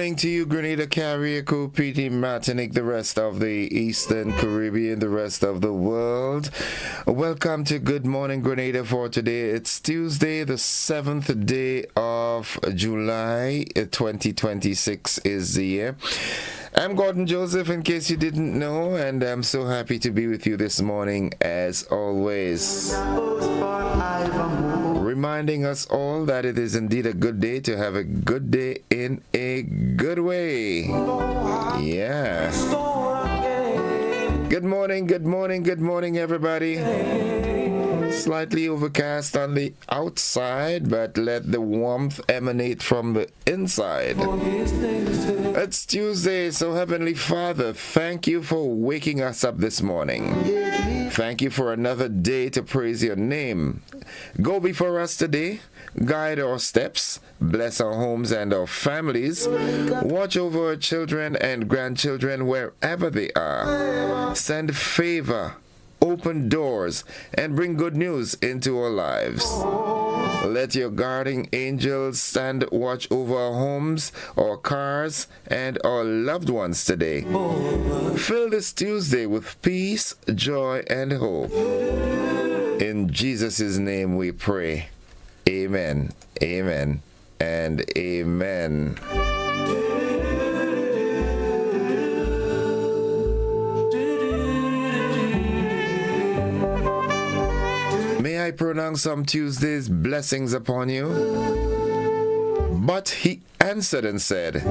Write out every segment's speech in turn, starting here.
morning to you, Grenada, Carriacou, PT, Martinique, the rest of the Eastern Caribbean, the rest of the world. Welcome to Good Morning Grenada for today. It's Tuesday, the 7th day of July, 2026 is the year. I'm Gordon Joseph, in case you didn't know, and I'm so happy to be with you this morning as always. Reminding us all that it is indeed a good day to have a good day in a good way. Yeah. Good morning, good morning, good morning, everybody. Slightly overcast on the outside, but let the warmth emanate from the inside. It's Tuesday, so Heavenly Father, thank you for waking us up this morning. Thank you for another day to praise your name. Go before us today, guide our steps, bless our homes and our families, watch over our children and grandchildren wherever they are. Send favor, open doors, and bring good news into our lives. Let your guarding angels stand watch over our homes, our cars, and our loved ones today. Fill this Tuesday with peace, joy, and hope. In Jesus' name we pray. Amen, amen, and amen. May I pronounce some Tuesday's blessings upon you? But he answered and said,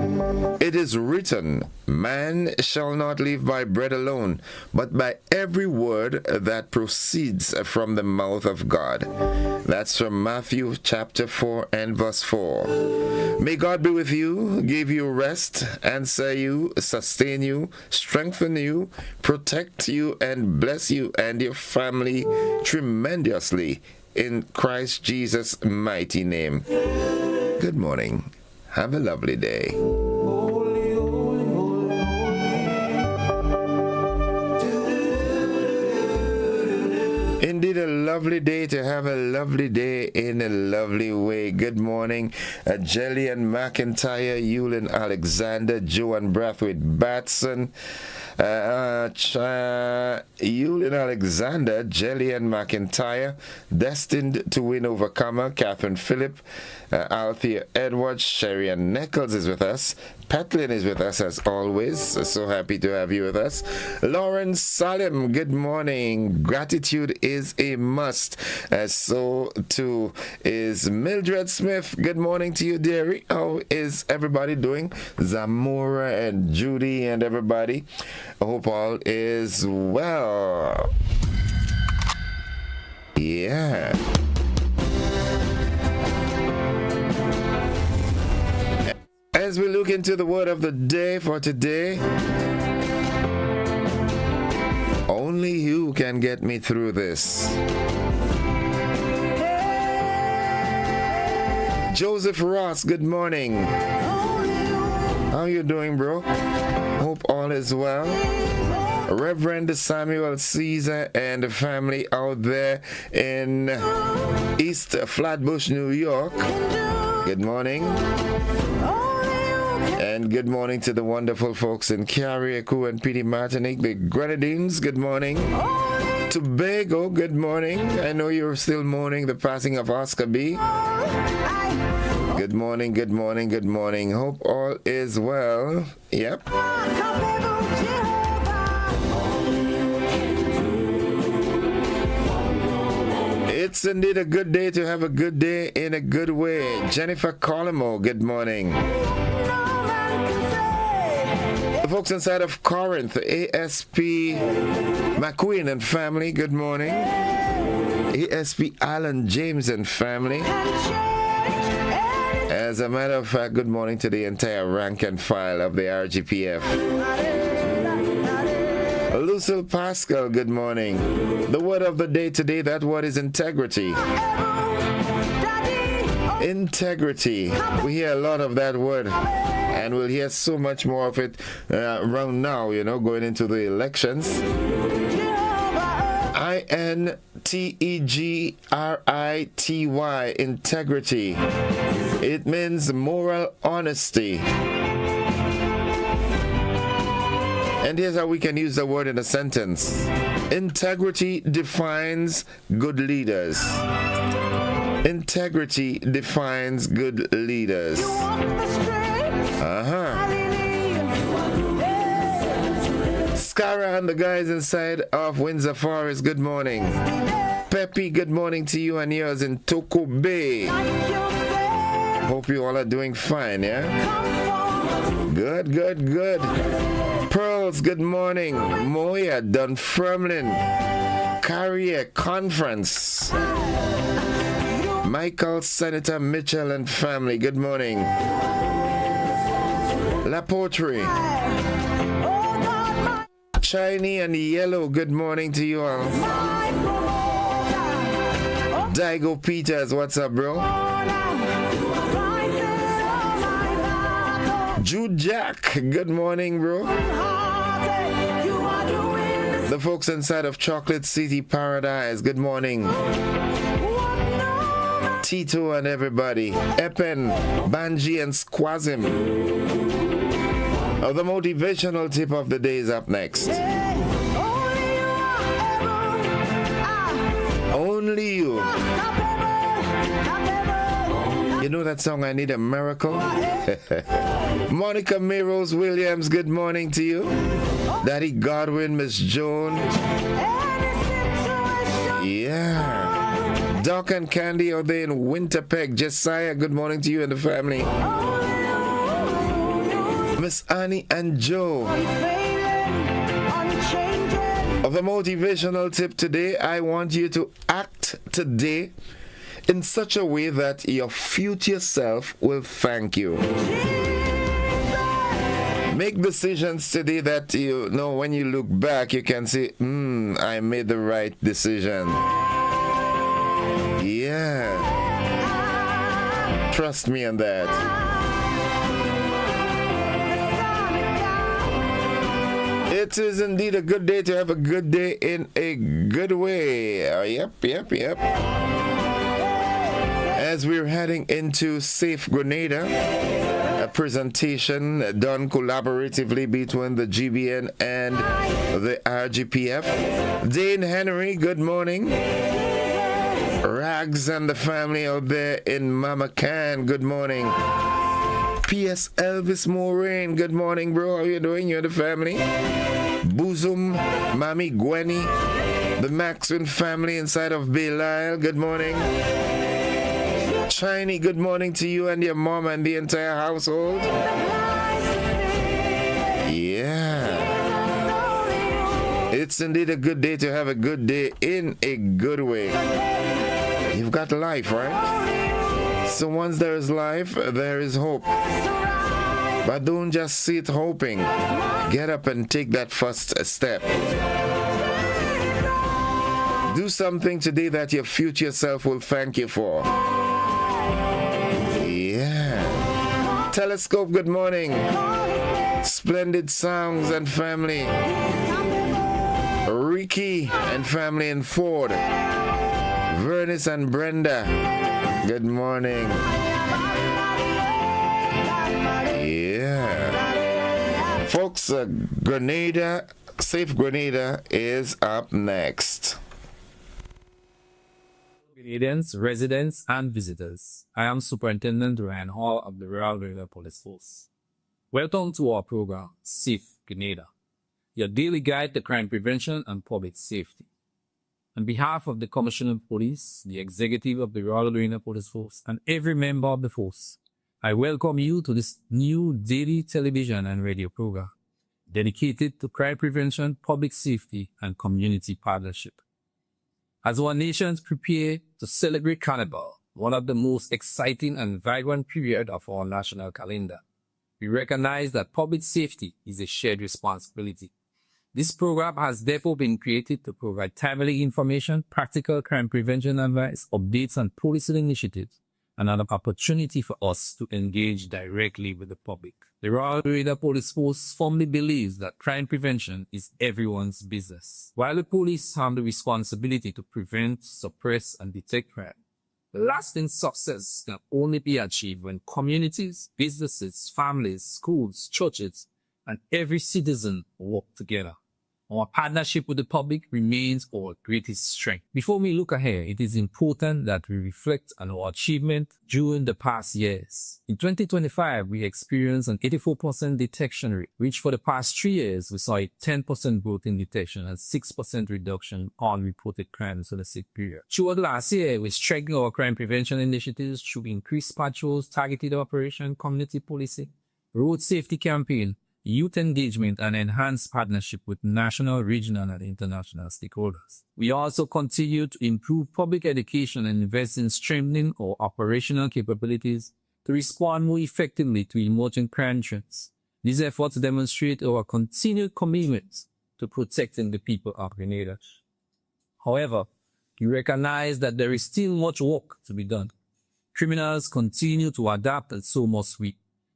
It is written, man shall not live by bread alone, but by every word that proceeds from the mouth of God. That's from Matthew chapter 4 and verse 4. May God be with you, give you rest, answer you, sustain you, strengthen you, protect you, and bless you and your family tremendously in Christ Jesus' mighty name. Good morning. Have a lovely day. Indeed, a lovely day to have a lovely day in a lovely way. Good morning, Jillian McIntyre, Eulin Alexander, Joan Brathwaite Batson, Eulin Alexander, Jillian McIntyre, Destined to Win Overcomer, Catherine Phillip, Althea Edwards, Sherry Ann Nichols is with us. Petlin is with us as always. So happy to have you with us. Lauren Salim, good morning. Gratitude is a must. So too is Mildred Smith. Good morning to you, dearie. How is everybody doing? Zamora and Judy and everybody. I hope all is well. Yeah. As we look into the word of the day for today, only you can get me through this. Joseph Ross, good morning. How you doing, bro? Hope all is well. Reverend Samuel Caesar and the family out there in East Flatbush, New York. Good morning. And good morning to the wonderful folks in Carriacou and PT Martinique, the Grenadines. Good morning. Tobago, good morning. I know you're still mourning the passing of Oscar B. Good morning, good morning, good morning. Hope all is well. Yep. It's indeed a good day to have a good day in a good way. Jennifer Colimo, good morning. The folks inside of Corinth, ASP McQueen and family, good morning. ASP Alan James and family. As a matter of fact, good morning to the entire rank and file of the RGPF. Lucille Pascal, good morning. The word of the day today, that word is integrity. Integrity. We hear a lot of that word, and we'll hear so much more of it around now, going into the elections. INTEGRITY, integrity. It means moral honesty. And here's how we can use the word in a sentence. Integrity defines good leaders. Integrity defines good leaders. Skara and the guys inside of Windsor Forest, good morning. Peppy, good morning to you and yours in Toko Bay. Hope you all are doing fine, yeah? Good, good, good. Pearls, good morning. Moya, Dunfermline. Carrier Conference. Michael, Senator Mitchell and family, good morning. La Poterie. Shiny and Yellow, good morning to you all. Daigo Peters, what's up, bro? Jude Jack, good morning, bro. The folks inside of Chocolate City Paradise, good morning. Tito and everybody. Epen, Banji and Squazim. The motivational tip of the day is up next. Only you. You know that song, I Need a Miracle? Monica Meros Williams, good morning to you. Daddy Godwin, Miss Joan. Yeah. Doc and Candy out there in Winterpeg. Josiah, good morning to you and the family. Miss Annie and Joe. The motivational tip today, I want you to act today in such a way that your future self will thank you. Make decisions today that you know when you look back, you can say, I made the right decision. Yeah. Trust me on that. It is indeed a good day to have a good day in a good way. Yep. As we're heading into Safe Grenada, a presentation done collaboratively between the GBN and the RGPF. Dane Henry, good morning. Rags and the family out there in Mama Can, good morning. P.S. Elvis Moraine, good morning, bro. How you doing? You and the family? Boozum, Mommy Gwenny, the Maxwin family inside of Belial, good morning. Shiny, good morning to you and your mom and the entire household. Yeah. It's indeed a good day to have a good day in a good way. You've got life, right? So once there is life, there is hope. But don't just sit hoping. Get up and take that first step. Do something today that your future self will thank you for. Yeah. Telescope, good morning. Splendid Sounds and family. Ricky and family in Ford. Vernis and Brenda, good morning. Yeah. Folks, Grenada, Safe Grenada is up next. Grenadians, residents, and visitors. I am Superintendent Ryan Hall of the Royal Grenada Police Force. Welcome to our program, Safe Grenada, your daily guide to crime prevention and public safety. On behalf of the Commissioner of Police, the Executive of the Royal Grenada Police Force, and every member of the force, I welcome you to this new daily television and radio program dedicated to crime prevention, public safety, and community partnership. As our nations prepare to celebrate Carnival, one of the most exciting and vibrant periods of our national calendar, we recognize that public safety is a shared responsibility. This program has therefore been created to provide timely information, practical crime prevention advice, updates on policing initiatives, and an opportunity for us to engage directly with the public. The Royal Grenada Police Force firmly believes that crime prevention is everyone's business. While the police have the responsibility to prevent, suppress, and detect crime, lasting success can only be achieved when communities, businesses, families, schools, churches, and every citizen work together. Our partnership with the public remains our greatest strength. Before we look ahead, it is important that we reflect on our achievement during the past years. In 2025, we experienced an 84% detection rate, which for the past 3 years, we saw a 10% growth in detection and 6% reduction on reported crimes for the same period. Throughout last year, we strengthened our crime prevention initiatives through increased patrols, targeted operation, community policing, road safety campaign, youth engagement, and enhanced partnership with national, regional, and international stakeholders. We also continue to improve public education and invest in strengthening our operational capabilities to respond more effectively to emerging crime trends. These efforts demonstrate our continued commitment to protecting the people of Grenada. However, we recognize that there is still much work to be done. Criminals continue to adapt, and so must we.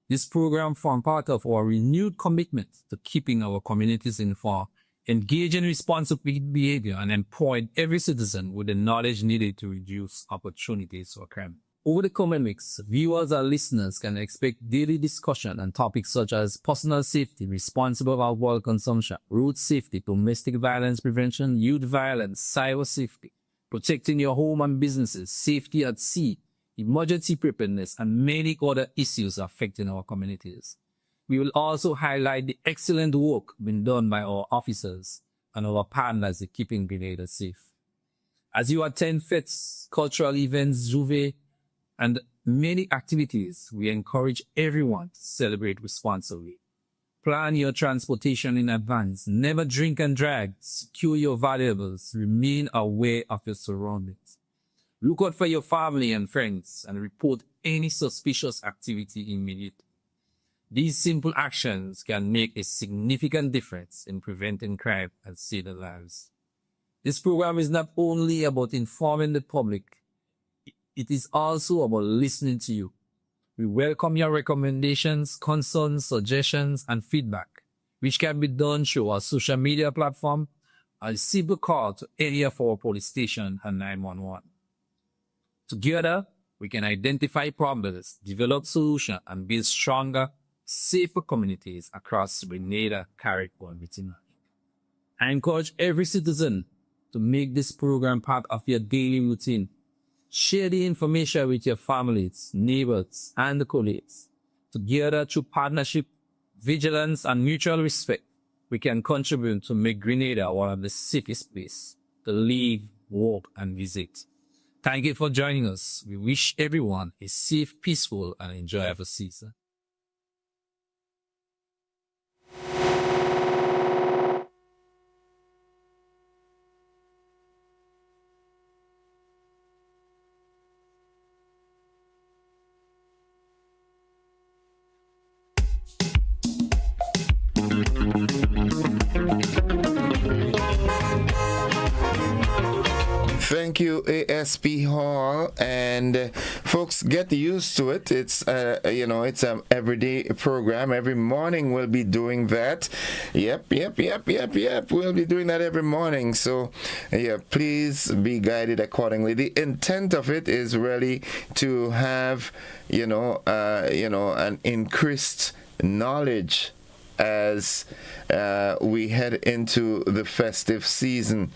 This program forms part of our renewed commitment to keeping our communities informed, engaging responsible behavior, and empowering every citizen with the knowledge needed to reduce opportunities for crime. Over the coming weeks, viewers and listeners can expect daily discussion on topics such as personal safety, responsible alcohol consumption, road safety, domestic violence prevention, youth violence, cyber safety, protecting your home and businesses, safety at sea, emergency preparedness, and many other issues affecting our communities. We will also highlight the excellent work being done by our officers and our partners in keeping Grenada safe. As you attend fetes, cultural events, Juve, and many activities, we encourage everyone to celebrate responsibly. Plan your transportation in advance. Never drink and drive. Secure your valuables. Remain aware of your surroundings. Look out for your family and friends and report any suspicious activity immediately. These simple actions can make a significant difference in preventing crime and saving lives. This program is not only about informing the public, it is also about listening to you. We welcome your recommendations, concerns, suggestions, and feedback, which can be done through our social media platform or a simple call to any of our police station and 911. Together, we can identify problems, develop solutions, and build stronger, safer communities across Grenada, Carriacou, and Britain. I encourage every citizen to make this program part of your daily routine. Share the information with your families, neighbors, and colleagues. Together, through partnership, vigilance, and mutual respect, we can contribute to make Grenada one of the safest places to live, work, and visit. Thank you for joining us. We wish everyone a safe, peaceful, and enjoyable season. Thank you, ASP Hall, and folks, get used to it. It's it's an everyday program. Every morning we'll be doing that. Yep. We'll be doing that every morning. So, yeah, please be guided accordingly. The intent of it is really to have, an increased knowledge as we head into the festive season.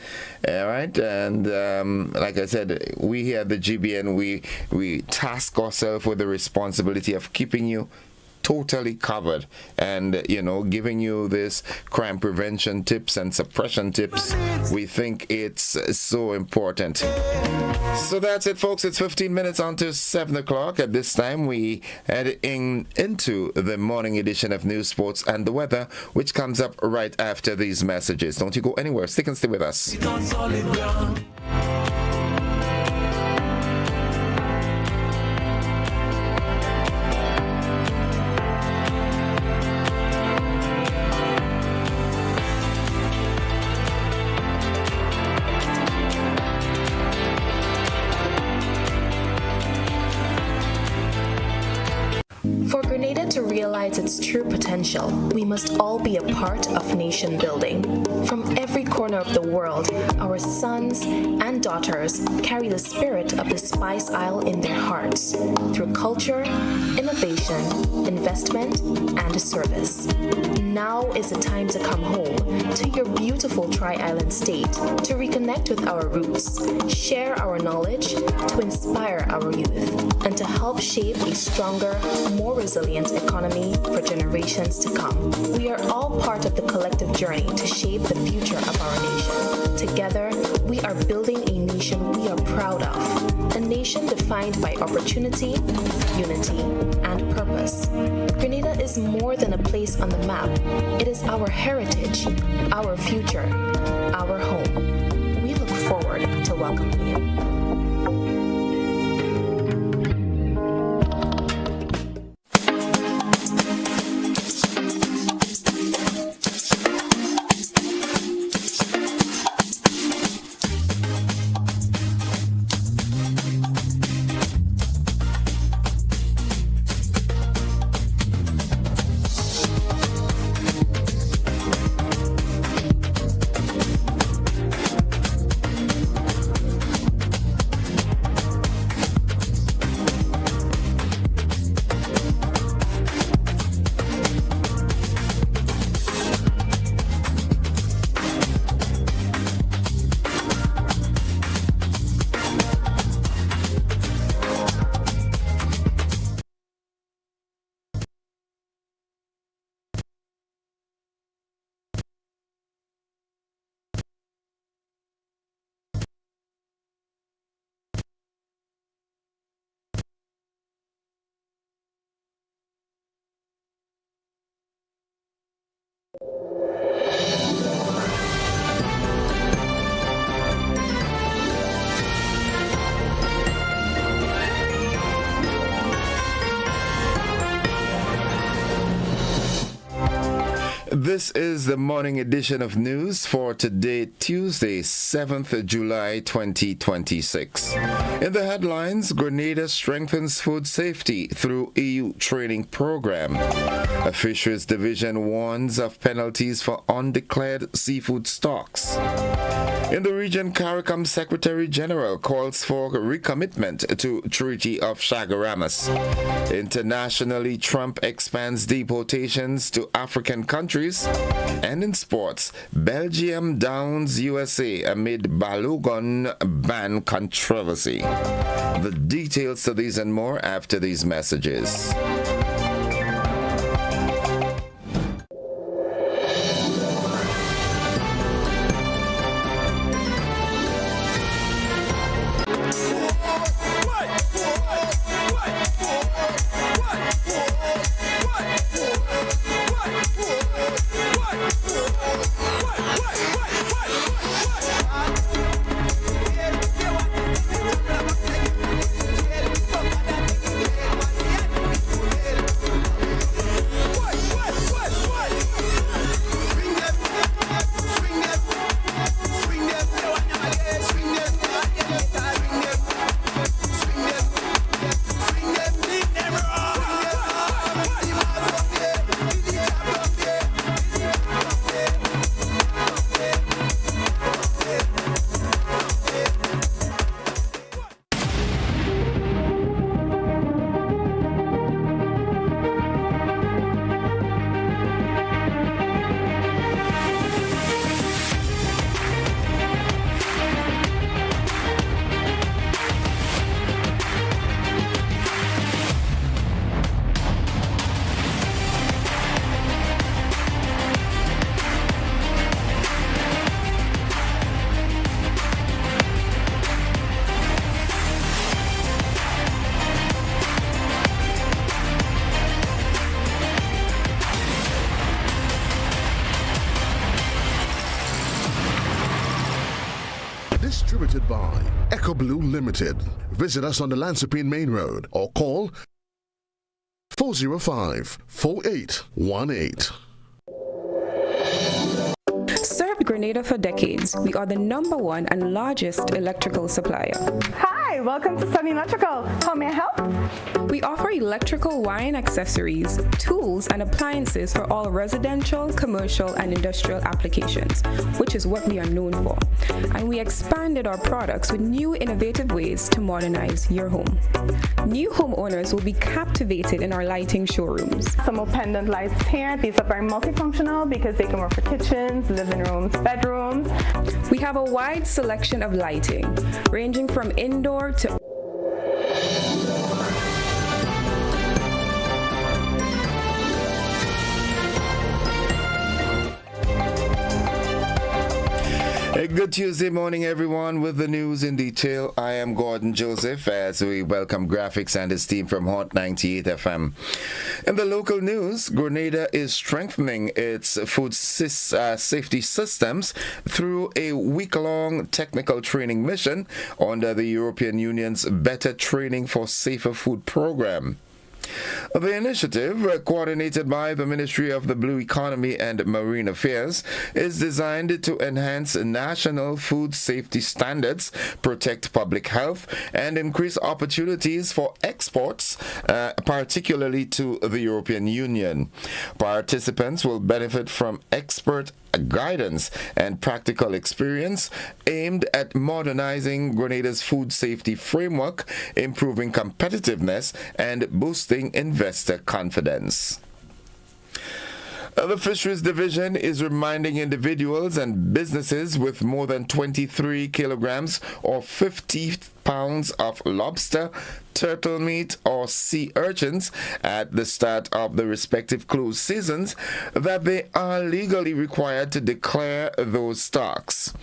All right, and like I said, we here at the GBN, we task ourselves with the responsibility of keeping you totally covered and giving you this crime prevention tips and suppression tips. We think it's so important. So that's it, folks. It's 15 minutes on to 7 o'clock. At this time, we head into the morning edition of News, Sports, and the Weather, which comes up right after these messages. Don't you go anywhere. Stick and stay with us. For Grenada to realize realize its true potential, we must all be a part of nation building. From every corner of the world, our sons and daughters carry the spirit of the Spice Isle in their hearts through culture, innovation, investment, and service. Now is the time to come home to your beautiful Tri-Island state to reconnect with our roots, share our knowledge, to inspire our youth, and to help shape a stronger, more resilient economy for generations to come. We are all part of the collective journey to shape the future of our nation. Together, we are building a nation we are proud of, a nation defined by opportunity, unity, and purpose. Grenada is more than a place on the map. It is our heritage, our future, our home. We look forward to welcoming you. This is the morning edition of news for today, Tuesday, 7th July 2026. In the headlines, Grenada strengthens food safety through EU training program. A fisheries division warns of penalties for undeclared seafood stocks. In the region, CARICOM Secretary General calls for recommitment to Treaty of Chaguaramas. Internationally, Trump expands deportations to African countries. And in sports, Belgium downs USA amid Balogun ban controversy. The details to these and more after these messages. Distributed by Echo Blue Limited. Visit us on the Lansopine Main Road or call 405-4818. Served Grenada for decades, we are the #1 and largest electrical supplier. Hi! Hi, welcome to Sunny Electrical. How may I help? We offer electrical wiring accessories, tools, and appliances for all residential, commercial, and industrial applications, which is what we are known for. And we expanded our products with new innovative ways to modernize your home. New homeowners will be captivated in our lighting showrooms. Some more pendant lights here. These are very multifunctional because they can work for kitchens, living rooms, bedrooms. We have a wide selection of lighting, ranging from indoor to A good Tuesday morning, everyone, with the news in detail. I am Gordon Joseph as we welcome Graphics and his team from Hot 98 FM. In the local news, Grenada is strengthening its food safety systems through a week-long technical training mission under the European Union's Better Training for Safer Food program. The initiative, coordinated by the Ministry of the Blue Economy and Marine Affairs, is designed to enhance national food safety standards, protect public health, and increase opportunities for exports, particularly to the European Union. Participants will benefit from expert guidance and practical experience aimed at modernizing Grenada's food safety framework, improving competitiveness, and boosting investor confidence. The Fisheries Division is reminding individuals and businesses with more than 23 kilograms or 50 pounds of lobster, turtle meat, or sea urchins at the start of the respective cruise seasons that they are legally required to declare those stocks.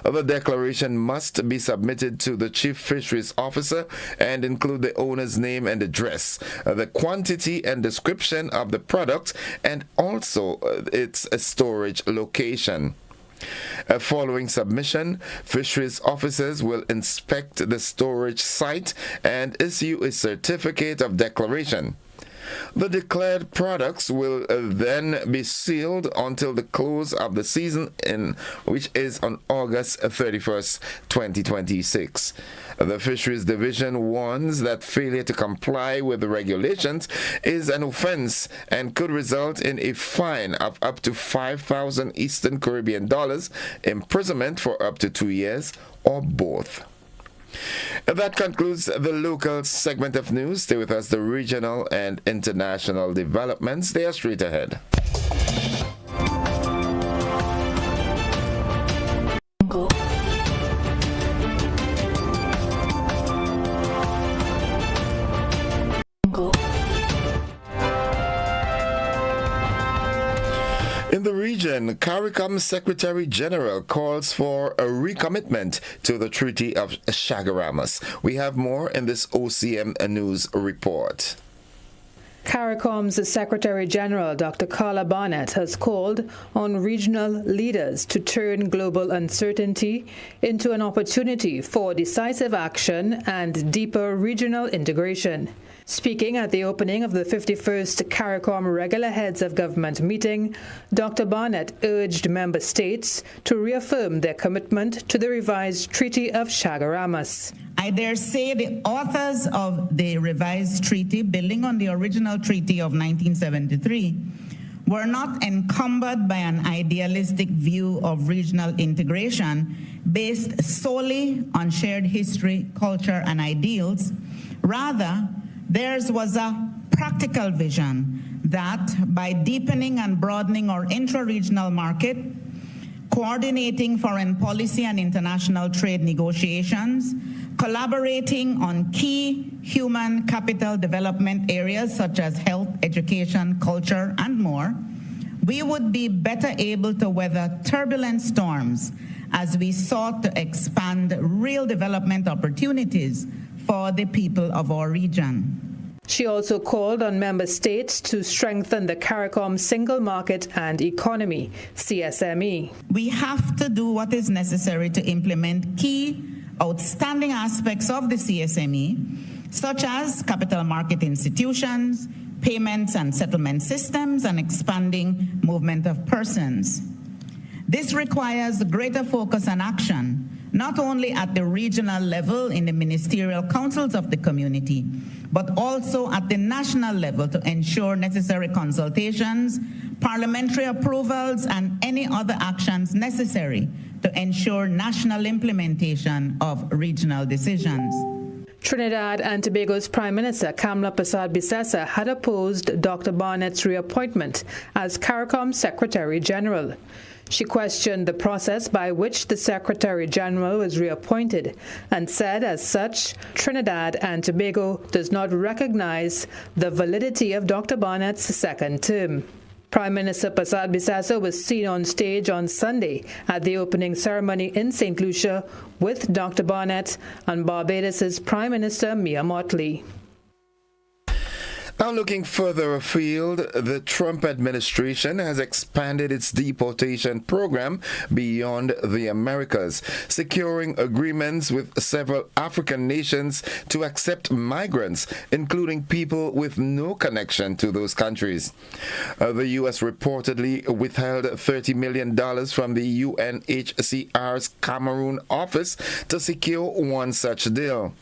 The declaration must be submitted to the Chief Fisheries Officer and include the owner's name and address, the quantity and description of the product, and also its storage location. Following submission, fisheries officers will inspect the storage site and issue a certificate of declaration. The declared products will then be sealed until the close of the season, which is on August 31st, 2026. The Fisheries Division warns that failure to comply with the regulations is an offense and could result in a fine of up to 5,000 Eastern Caribbean dollars, imprisonment for up to 2 years, or both. That concludes the local segment of news. Stay with us. The regional and international developments, they are straight ahead. In the region, CARICOM Secretary General calls for a recommitment to the Treaty of Chaguaramas. We have more in this OCM News report. CARICOM's Secretary General, Dr. Carla Barnett, has called on regional leaders to turn global uncertainty into an opportunity for decisive action and deeper regional integration. Speaking at the opening of the 51st CARICOM Regular Heads of Government meeting, Dr. Barnett urged member states to reaffirm their commitment to the revised Treaty of Chaguaramas. I dare say the authors of the revised treaty, building on the original treaty of 1973, were not encumbered by an idealistic view of regional integration based solely on shared history, culture, and ideals. Rather, theirs was a practical vision that by deepening and broadening our intra-regional market, coordinating foreign policy and international trade negotiations, collaborating on key human capital development areas such as health, education, culture, and more, we would be better able to weather turbulent storms as we sought to expand real development opportunities for the people of our region. She also called on member states to strengthen the CARICOM Single Market and Economy, CSME. We have to do what is necessary to implement key outstanding aspects of the CSME, such as capital market institutions, payments and settlement systems, and expanding movement of persons. This requires greater focus and action, not only at the regional level in the ministerial councils of the community, but also at the national level to ensure necessary consultations, parliamentary approvals, and any other actions necessary to ensure national implementation of regional decisions. Trinidad and Tobago's Prime Minister Kamla Persad-Bissessar had opposed Dr. Barnett's reappointment as CARICOM Secretary General. She questioned the process by which the Secretary General was reappointed and said, as such, Trinidad and Tobago does not recognize the validity of Dr. Barnett's second term. Prime Minister Persad-Bissessar was seen on stage on Sunday at the opening ceremony in St. Lucia with Dr. Barnett and Barbados' Prime Minister Mia Mottley. Now looking further afield, the Trump administration has expanded its deportation program beyond the Americas, securing agreements with several African nations to accept migrants, including people with no connection to those countries. The U.S. reportedly withheld $30 million from the UNHCR's Cameroon office to secure one such deal.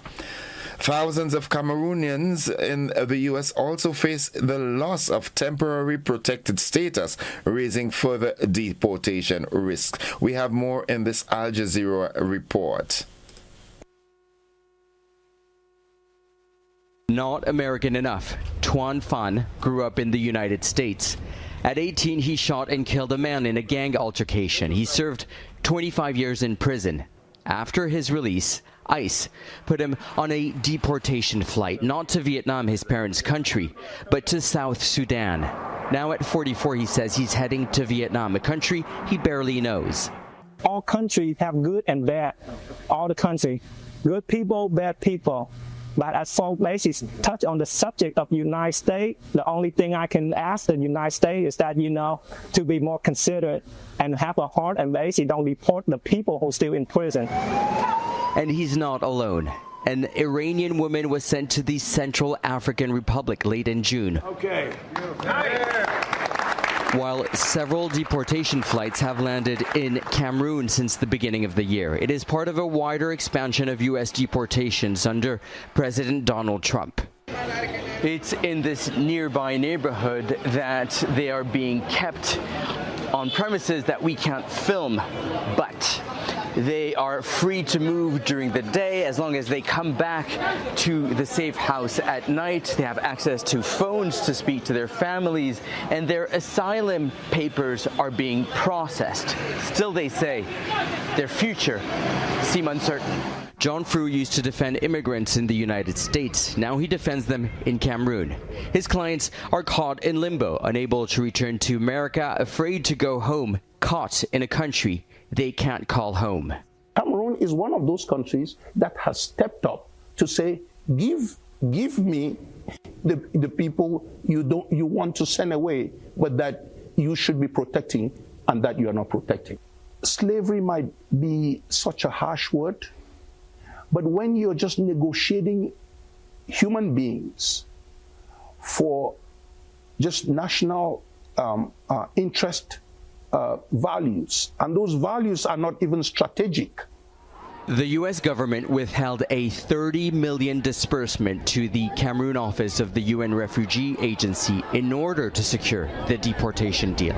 Thousands of Cameroonians in the U.S. also face the loss of temporary protected status, raising further deportation risks. We have more in this Al Jazeera report. Not American enough, Tuan Phan grew up in the United States. At 18, he shot and killed a man in a gang altercation. He served 25 years in prison. After his release, ICE put him on a deportation flight, not to Vietnam, his parents' country, but to South Sudan. Now at 44, he says he's heading to Vietnam, a country he barely knows. All countries have good and bad. All the country, good people, bad people. But as for basis, touch on the subject of United States, the only thing I can ask the United States is that, to be more considerate and have a heart and basically don't deport the people who are still in prison. And he's not alone. An Iranian woman was sent to the Central African Republic late in June. While several deportation flights have landed in Cameroon since the beginning of the year, it is part of a wider expansion of U.S. deportations under President Donald Trump. It's in this nearby neighborhood that they are being kept on premises that we can't film, but they are free to move during the day as long as they come back to the safe house at night. They have access to phones to speak to their families, and their asylum papers are being processed. Still, they say, their future seems uncertain. John Frew used to defend immigrants in the United States. Now he defends them in Cameroon. His clients are caught in limbo, unable to return to America, afraid to go home, caught in a country they can't call home. Cameroon is one of those countries that has stepped up to say, give me the people you want to send away, but that you should be protecting and that you are not protecting. Slavery might be such a harsh word, but when you're just negotiating human beings for just national interest values, and those values are not even strategic. The U.S. government withheld a $30 million disbursement to the Cameroon office of the UN Refugee Agency in order to secure the deportation deal.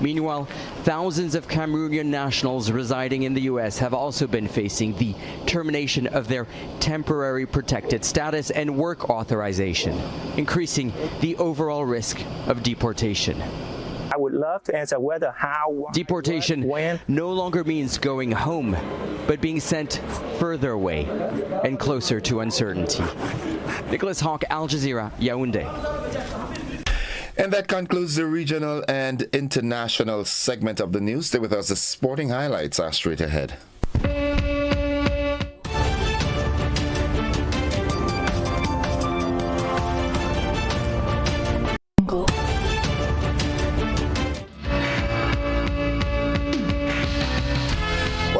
Meanwhile, thousands of Cameroonian nationals residing in the U.S. have also been facing the termination of their temporary protected status and work authorization, increasing the overall risk of deportation. I would love to answer whether, how, why, deportation what, when. No longer means going home, but being sent further away and closer to uncertainty. Nicholas Hawk, Al Jazeera, Yaoundé. And that concludes the regional and international segment of the news. Stay with us. The sporting highlights are straight ahead.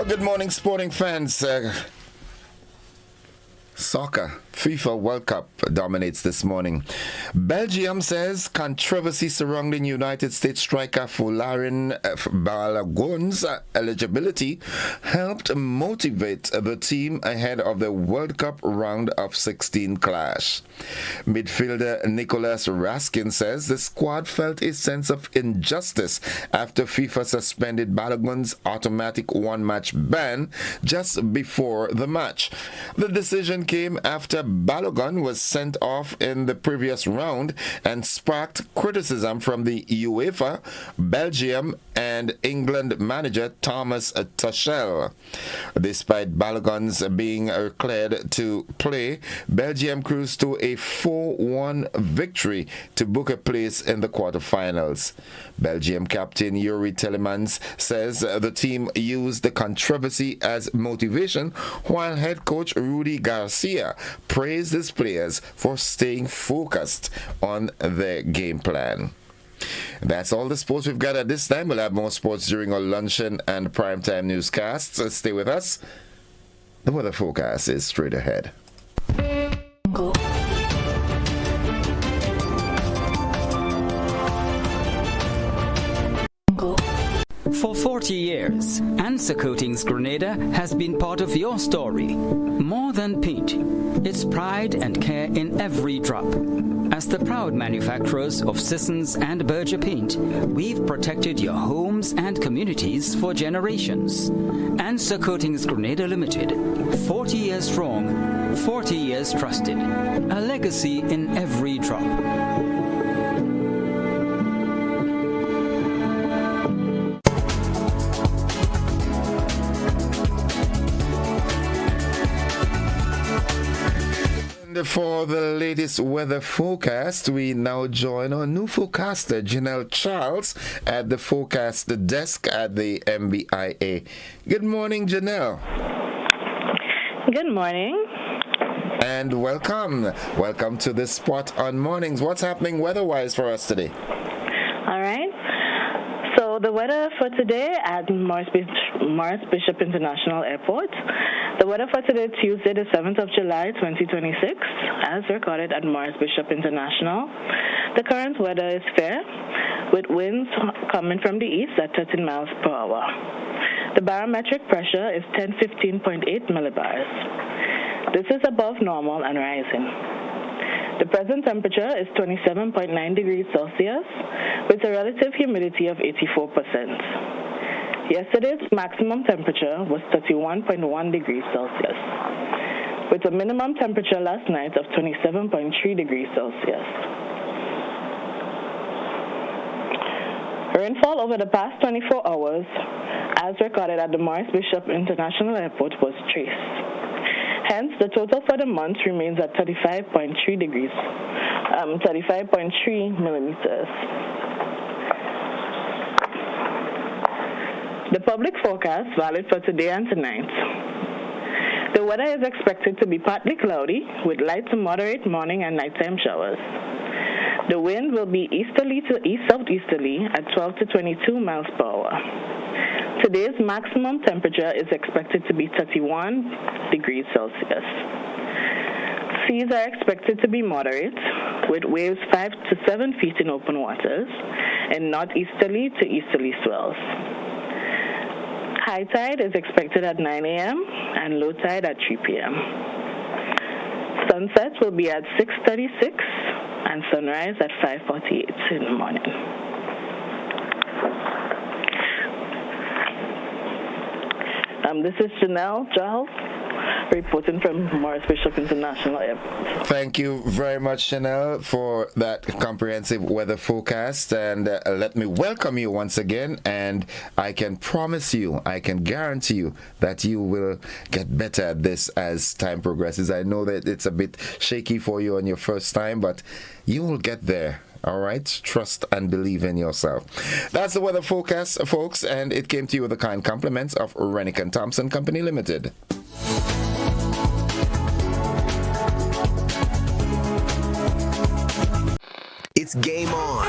Good morning, sporting fans. Soccer, FIFA World Cup dominates this morning. Belgium says controversy surrounding United States striker Folarin Balogun's eligibility helped motivate the team ahead of the World Cup round of 16 clash. Midfielder Nicolas Raskin says the squad felt a sense of injustice after FIFA suspended Balogun's automatic one-match ban just before the match. The decision came after Balogun was sent off in the previous round and sparked criticism from the UEFA, Belgium, and England manager Thomas Tuchel. Despite Balogun's being cleared to play, Belgium cruised to a 4-1 victory to book a place in the quarterfinals. Belgium captain Yuri Tillemans says the team used the controversy as motivation, while head coach Rudy Garcia praised his players for staying focused on their game plan. That's all the sports we've got at this time. We'll have more sports during our luncheon and primetime newscasts. So stay with us. The weather forecast is straight ahead. For 40 years, Answer Coatings Grenada has been part of your story. More than paint, it's pride and care in every drop. As the proud manufacturers of Sissons and Berger paint, we've protected your homes and communities for generations. Answer Coatings Grenada Limited, 40 years strong, 40 years trusted. A legacy in every drop. For the latest weather forecast, we now join our new forecaster, Janelle Charles, at the forecast desk at the MBIA. Good morning, Janelle. Good morning. And welcome. Welcome to the Spot on Mornings. What's happening weather-wise for us today? All right. So the weather for today at Morris Bishop International Airport. The weather for today, Tuesday, the 7th of July, 2026, as recorded at Morris Bishop International. The current weather is fair, with winds coming from the east at 13 miles per hour. The barometric pressure is 1015.8 millibars. This is above normal and rising. The present temperature is 27.9 degrees Celsius, with a relative humidity of 84%. Yesterday's maximum temperature was 31.1 degrees Celsius, with a minimum temperature last night of 27.3 degrees Celsius. Rainfall over the past 24 hours, as recorded at the Morris Bishop International Airport, was trace. Hence, the total for the month remains at 35.3 millimeters. The public forecast valid for today and tonight. The weather is expected to be partly cloudy with light to moderate morning and nighttime showers. The wind will be easterly to east-southeasterly at 12 to 22 miles per hour. Today's maximum temperature is expected to be 31 degrees Celsius. Seas are expected to be moderate, with waves 5 to 7 feet in open waters and northeasterly to easterly swells. High tide is expected at 9 a.m. and low tide at 3 p.m. Sunset will be at 6:36 and sunrise at 5:48 in the morning. This is Janelle Charles, reporting from Morris Bishop International Airport. Thank you very much, Chanel, for that comprehensive weather forecast. And let me welcome you once again. And I can promise you, I can guarantee you that you will get better at this as time progresses. I know that it's a bit shaky for you on your first time, but you will get there. All right, trust and believe in yourself. That's the weather forecast, folks, and it came to you with the kind compliments of Rennick & Thompson Company Limited. It's game on.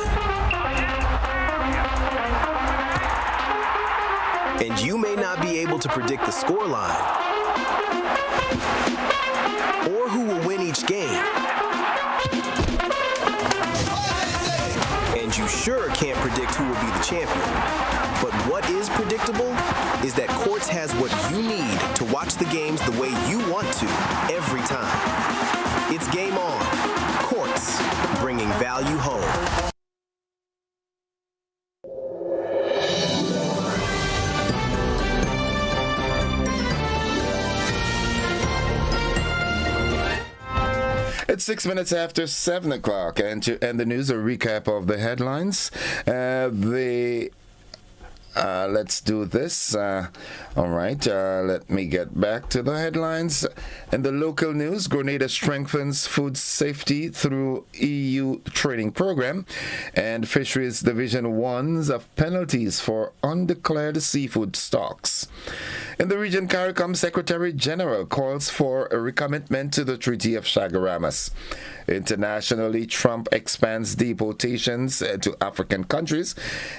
And you may not be able to predict the scoreline or champion. But what is predictable is that Quartz has what you need to watch the games the way you want to every time. It's game on. Quartz, bringing value home. It's 6 minutes after 7 o'clock, and to end the news, a recap of the headlines. Let's do this. All right, let me get back to the headlines. In the local news, Grenada strengthens food safety through EU training program, and Fisheries Division warns of penalties for undeclared seafood stocks. In the region, CARICOM Secretary General calls for a recommitment to the Treaty of Chaguaramas. Internationally, Trump expands deportations to African countries.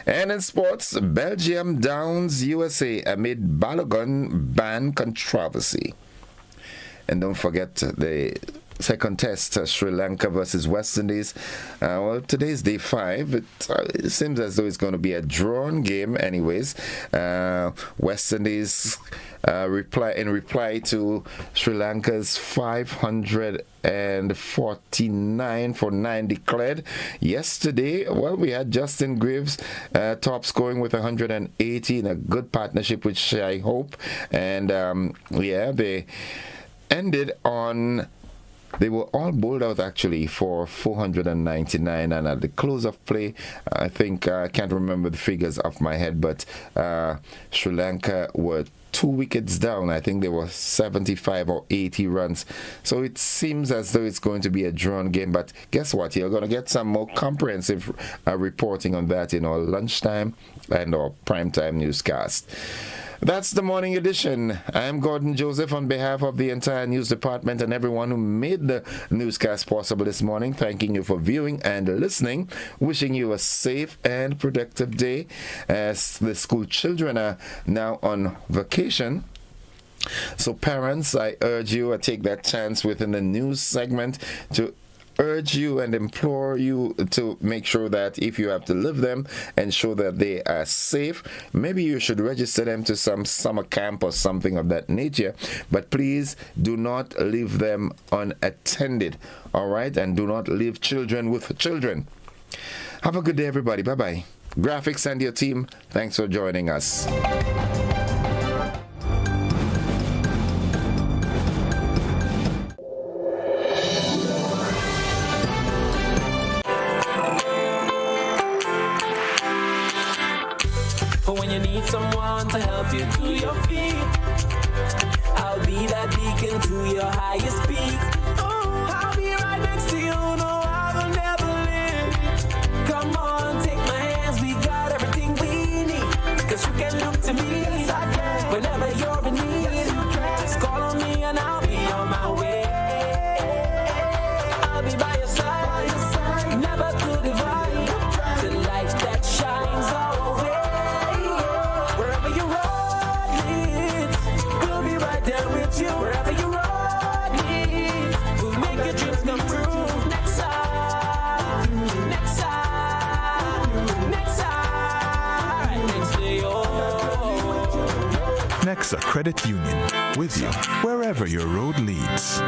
And in sports, Belgium downs USA amid Balogun ban controversy. And don't forget the second test, Sri Lanka versus West Indies. Well, today's day 5. It seems as though it's going to be a drawn game anyways. West Indies reply to Sri Lanka's 549 for 9 declared. Yesterday, well, we had Justin Greaves top scoring with 180 in a good partnership with Shai Hope. And they ended on... They were all bowled out actually for 499, and at the close of play, I think I can't remember the figures off my head, but Sri Lanka were 2 wickets down. I think they were 75 or 80 runs. So it seems as though it's going to be a drawn game. But guess what? You're going to get some more comprehensive reporting on that in our lunchtime and our primetime newscast. That's the morning edition. I'm Gordon Joseph on behalf of the entire news department and everyone who made the newscast possible this morning. Thanking you for viewing and listening. Wishing you a safe and productive day as the school children are now on vacation. So parents, I urge you, I take that chance within the news segment to urge you and implore you to make sure that if you have to leave them, ensure that they are safe. Maybe you should register them to some summer camp or something of that nature, but please do not leave them unattended, all right? And do not leave children with children. Have a good day, everybody. Bye-bye. Graphics and your team, thanks for joining us. Someone to help you to your feet. I'll be that beacon to your highest peak. I'll be right next to you, no, I will never leave. Come on, take my hands, we got everything we need. Cause you can look to me whenever you're in need. Just call on me and I'll be on my way. I'll be by your side, never to divide. The light that shines our way. Wherever you run, we'll make your dreams come true. Next time, next time, next time, next day, Nexa Credit Union, with you wherever your road leads.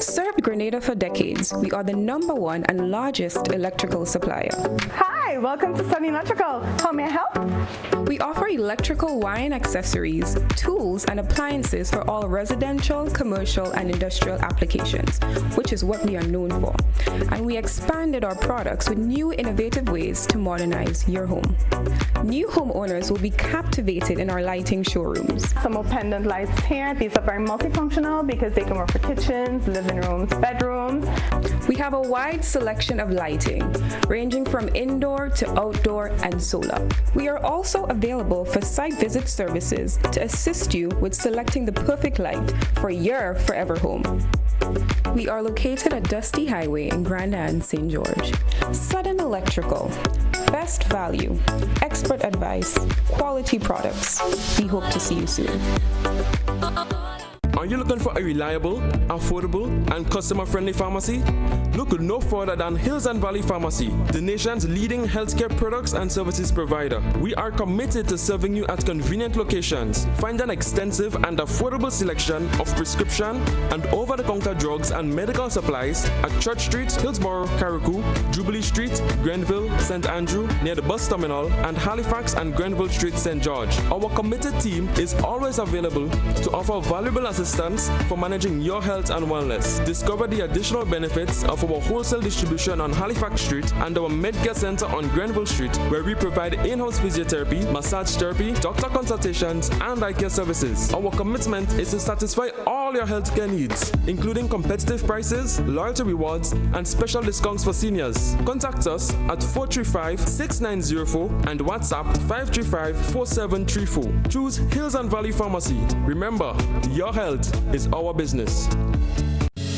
Served Grenada for decades, we are the #1 and largest electrical supplier. Hi, welcome to Sunny Electrical. How may I help? We offer electrical wiring accessories, tools, and appliances for all residential, commercial, and industrial applications, which is what we are known for. And we expanded our products with new innovative ways to modernize your home. New homeowners will be captivated in our lighting showrooms. Some more pendant lights here. These are very multifunctional because they can work for kitchens, living rooms, bedrooms. We have a wide selection of lighting, ranging from indoor to outdoor and solar. We are also available for site visit services to assist you with selecting the perfect light for your forever home. We are located at Dusty Highway in Grenada, St. George. Sudden Electrical. Best value, expert advice, quality products. We hope to see you soon. Are you looking for a reliable, affordable, and customer-friendly pharmacy? Look no further than Hills and Valley Pharmacy, the nation's leading healthcare products and services provider. We are committed to serving you at convenient locations. Find an extensive and affordable selection of prescription and over-the-counter drugs and medical supplies at Church Street, Hillsborough, Carriacou, Jubilee Street, Grenville, St. Andrew, near the bus terminal, and Halifax and Grenville Street, St. George. Our committed team is always available to offer valuable assistance for managing your health and wellness. Discover the additional benefits of our wholesale distribution on Halifax Street and our Medcare Center on Grenville Street, where we provide in-house physiotherapy, massage therapy, doctor consultations, and eye care services. Our commitment is to satisfy all your healthcare needs, including competitive prices, loyalty rewards, and special discounts for seniors. Contact us at 435-6904 and WhatsApp 535-4734. Choose Hills and Valley Pharmacy. Remember, your health is our business.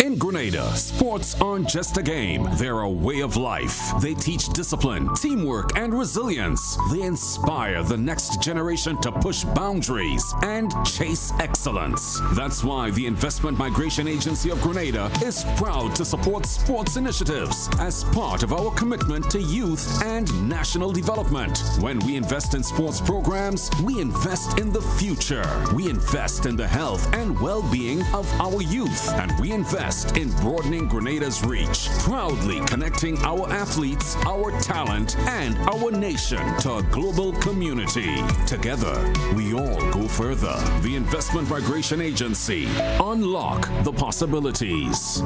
In Grenada, sports aren't just a game, they're a way of life. They teach discipline, teamwork, and resilience. They inspire the next generation to push boundaries and chase excellence. That's why the Investment Migration Agency of Grenada is proud to support sports initiatives as part of our commitment to youth and national development. When we invest in sports programs, we invest in the future. We invest in the health and well-being of our youth, and we invest in broadening Grenada's reach, proudly connecting our athletes, our talent, and our nation to a global community. Together, we all go further. The Investment Migration Agency. Unlock the possibilities.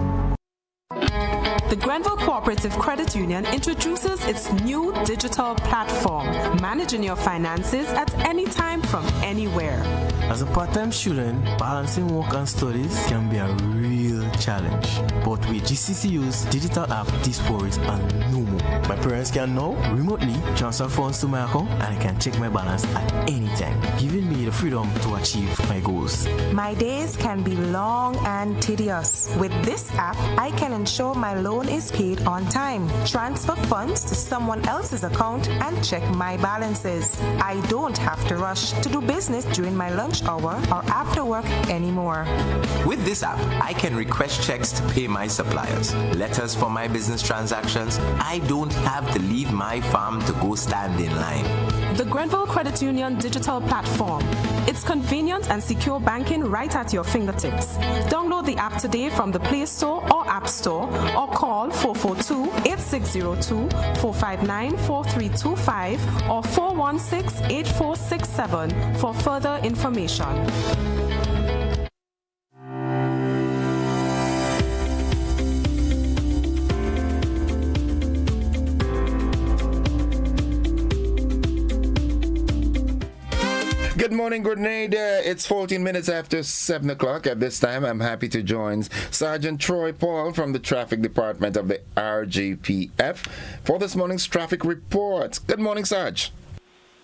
The Grenville Cooperative Credit Union introduces its new digital platform, managing your finances at any time from anywhere. As a part-time student, balancing work and studies can be a real challenge. But with GCCU's digital app, these worries are no more. My parents can now remotely transfer funds to my account and I can check my balance at any time, giving me the freedom to achieve my goals. My days can be long and tedious. With this app, I can ensure my loan is paid on time, transfer funds to someone else's account, and check my balances. I don't have to rush to do business during my lunch hour or after work anymore. With this app, I can request checks to pay my suppliers, letters for my business transactions. I don't have to leave my farm to go stand in line. The Grenville Credit Union digital platform. It's convenient and secure banking right at your fingertips. Download the app today from the Play Store or App Store or call 442-8602, 459-4325 or 416-8467 for further information. Good morning, Grenada. It's 14 minutes after 7 o'clock. At this time, I'm happy to join Sergeant Troy Paul from the Traffic Department of the RGPF for this morning's traffic report. Good morning, Sarge.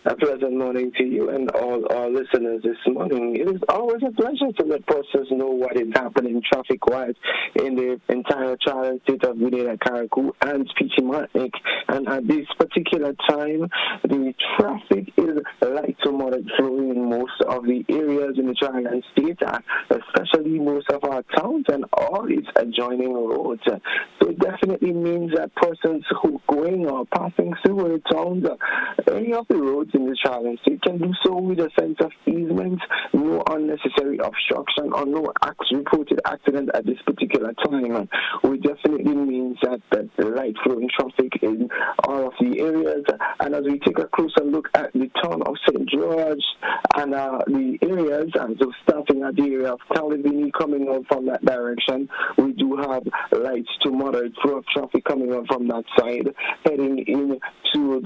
A pleasant morning to you and all our listeners this morning. It is always a pleasure to let persons know what is happening traffic-wise in the entire Charlotte state of Grenada, Carriacou, and Peachy Martinique. And at this particular time, the traffic is light to moderate flowing in most of the areas in the Charlotte state, especially most of our towns and all its adjoining roads. So it definitely means that persons who are going or passing through the towns, any of the roads in the Charlotte state can do so with a sense of easement, no unnecessary obstruction or no reported accident at this particular time, which definitely means that the light flowing traffic in all of the areas. And as we take a closer look at the town of St. George and the areas, and so starting at the area of Calvini coming out from that direction, we do have lights to moderate flow of traffic coming out from that side, heading in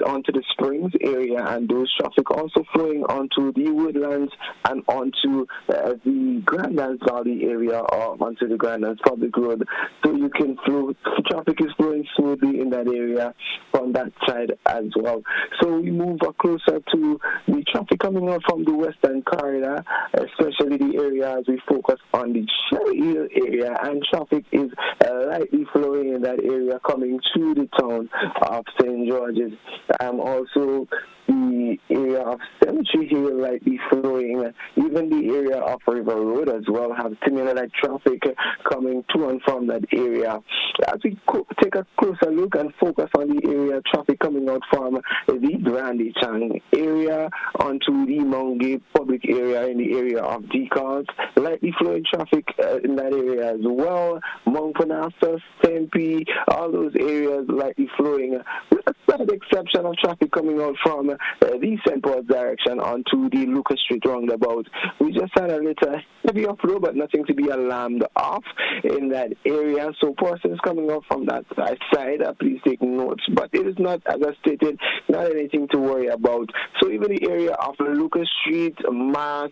onto the Springs area, and those traffic also flowing onto the Woodlands and onto the Grenada Valley area or onto the Grenada Public Road. So you can flow, traffic is flowing smoothly in that area from that side as well. So we move closer to the traffic coming out from the Western Corridor, especially the area as we focus on the Cherry Hill area, and traffic is lightly flowing in that area coming through the town of St. George's. Also, the the area of Cemetery Hill lightly flowing. Even the area of River Road as well have similar light traffic coming to and from that area. As we take a closer look and focus on the area traffic coming out from the Brandy Chang area onto the Monge public area in the area of Decals, lightly flowing traffic in that area as well. Mount Panassa, Tempe, all those areas lightly flowing, with a slight exception of traffic coming out from the St. Paul's direction onto the Lucas Street roundabout. We just had a little heavy flow, but nothing to be alarmed of in that area. So persons coming out from that side, please take notes. But it is not, as I stated, not anything to worry about. So even the area of Lucas Street, Martil,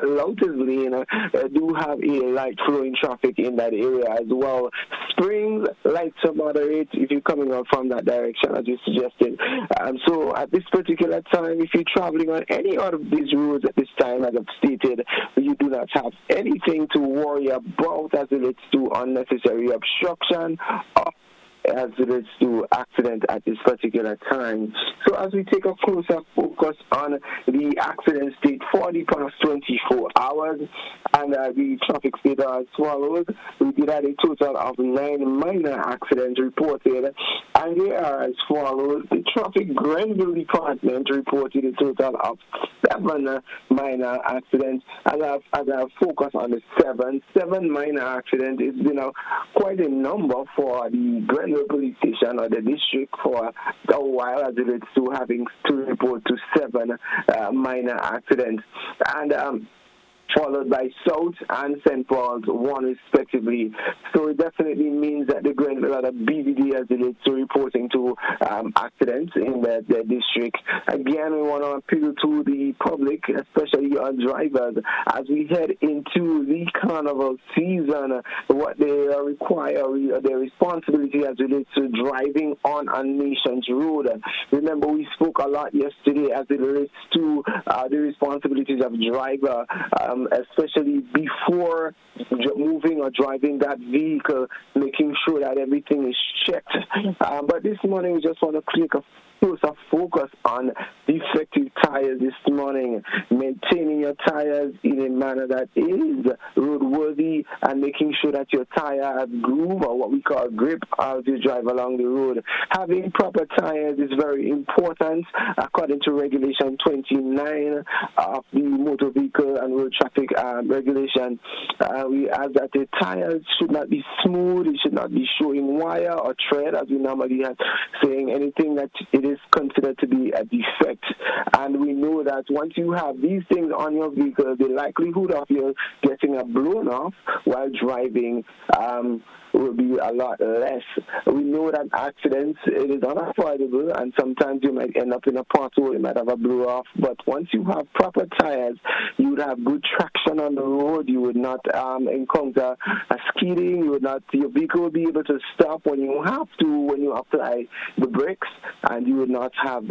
Lotus Lane do have a light flowing traffic in that area as well. Springs, light to moderate if you're coming out from that direction, as you suggested. So at this particular time, if you're traveling on any out of these roads at this time, as I've stated, you do not have anything to worry about as it relates to unnecessary obstruction or as it relates to accident at this particular time. So as we take a closer focus on the accident state for the past 24 hours and the traffic state as follows, we did have a total of 9 minor accidents reported, and they are as follows. The Traffic Grenville Department reported a total of 7 minor accidents, and I've focused on the 7 minor accidents. It's been quite a number for the Grenville Police Station or the district for a while as it relates to having to report to 7 minor accidents. And followed by South and St. Paul's, 1 respectively. So it definitely means that the Grenville are the BVD as it relates to reporting to accidents in the district. Again, we want to appeal to the public, especially our drivers, as we head into the carnival season, what they require, their responsibility as it relates to driving on a nation's road. Remember, we spoke a lot yesterday as it relates to the responsibilities of driver, especially before moving or driving that vehicle, making sure that everything is checked. But this morning, we just want to take a closer focus on defective tires this morning, maintaining your tires in a manner that is roadworthy and making sure that your tire has groove or what we call grip as you drive along the road. Having proper tires is very important according to Regulation 29 of the Motor Vehicle and Road Traffic Regulation. We ask that the tires should not be smooth, it should not be showing wire or tread, as we normally have saying anything that it is considered to be a defect. And we know that once you have these things on your vehicle, the likelihood of you getting a blown off while driving will be a lot less. We know that accidents, it is unavoidable, and sometimes you might end up in a pothole, you might have a blow off, but once you have proper tires, you would have good traction on the road, you would not encounter a skidding, your vehicle will be able to stop when you have to, when you apply the brakes, and you would not have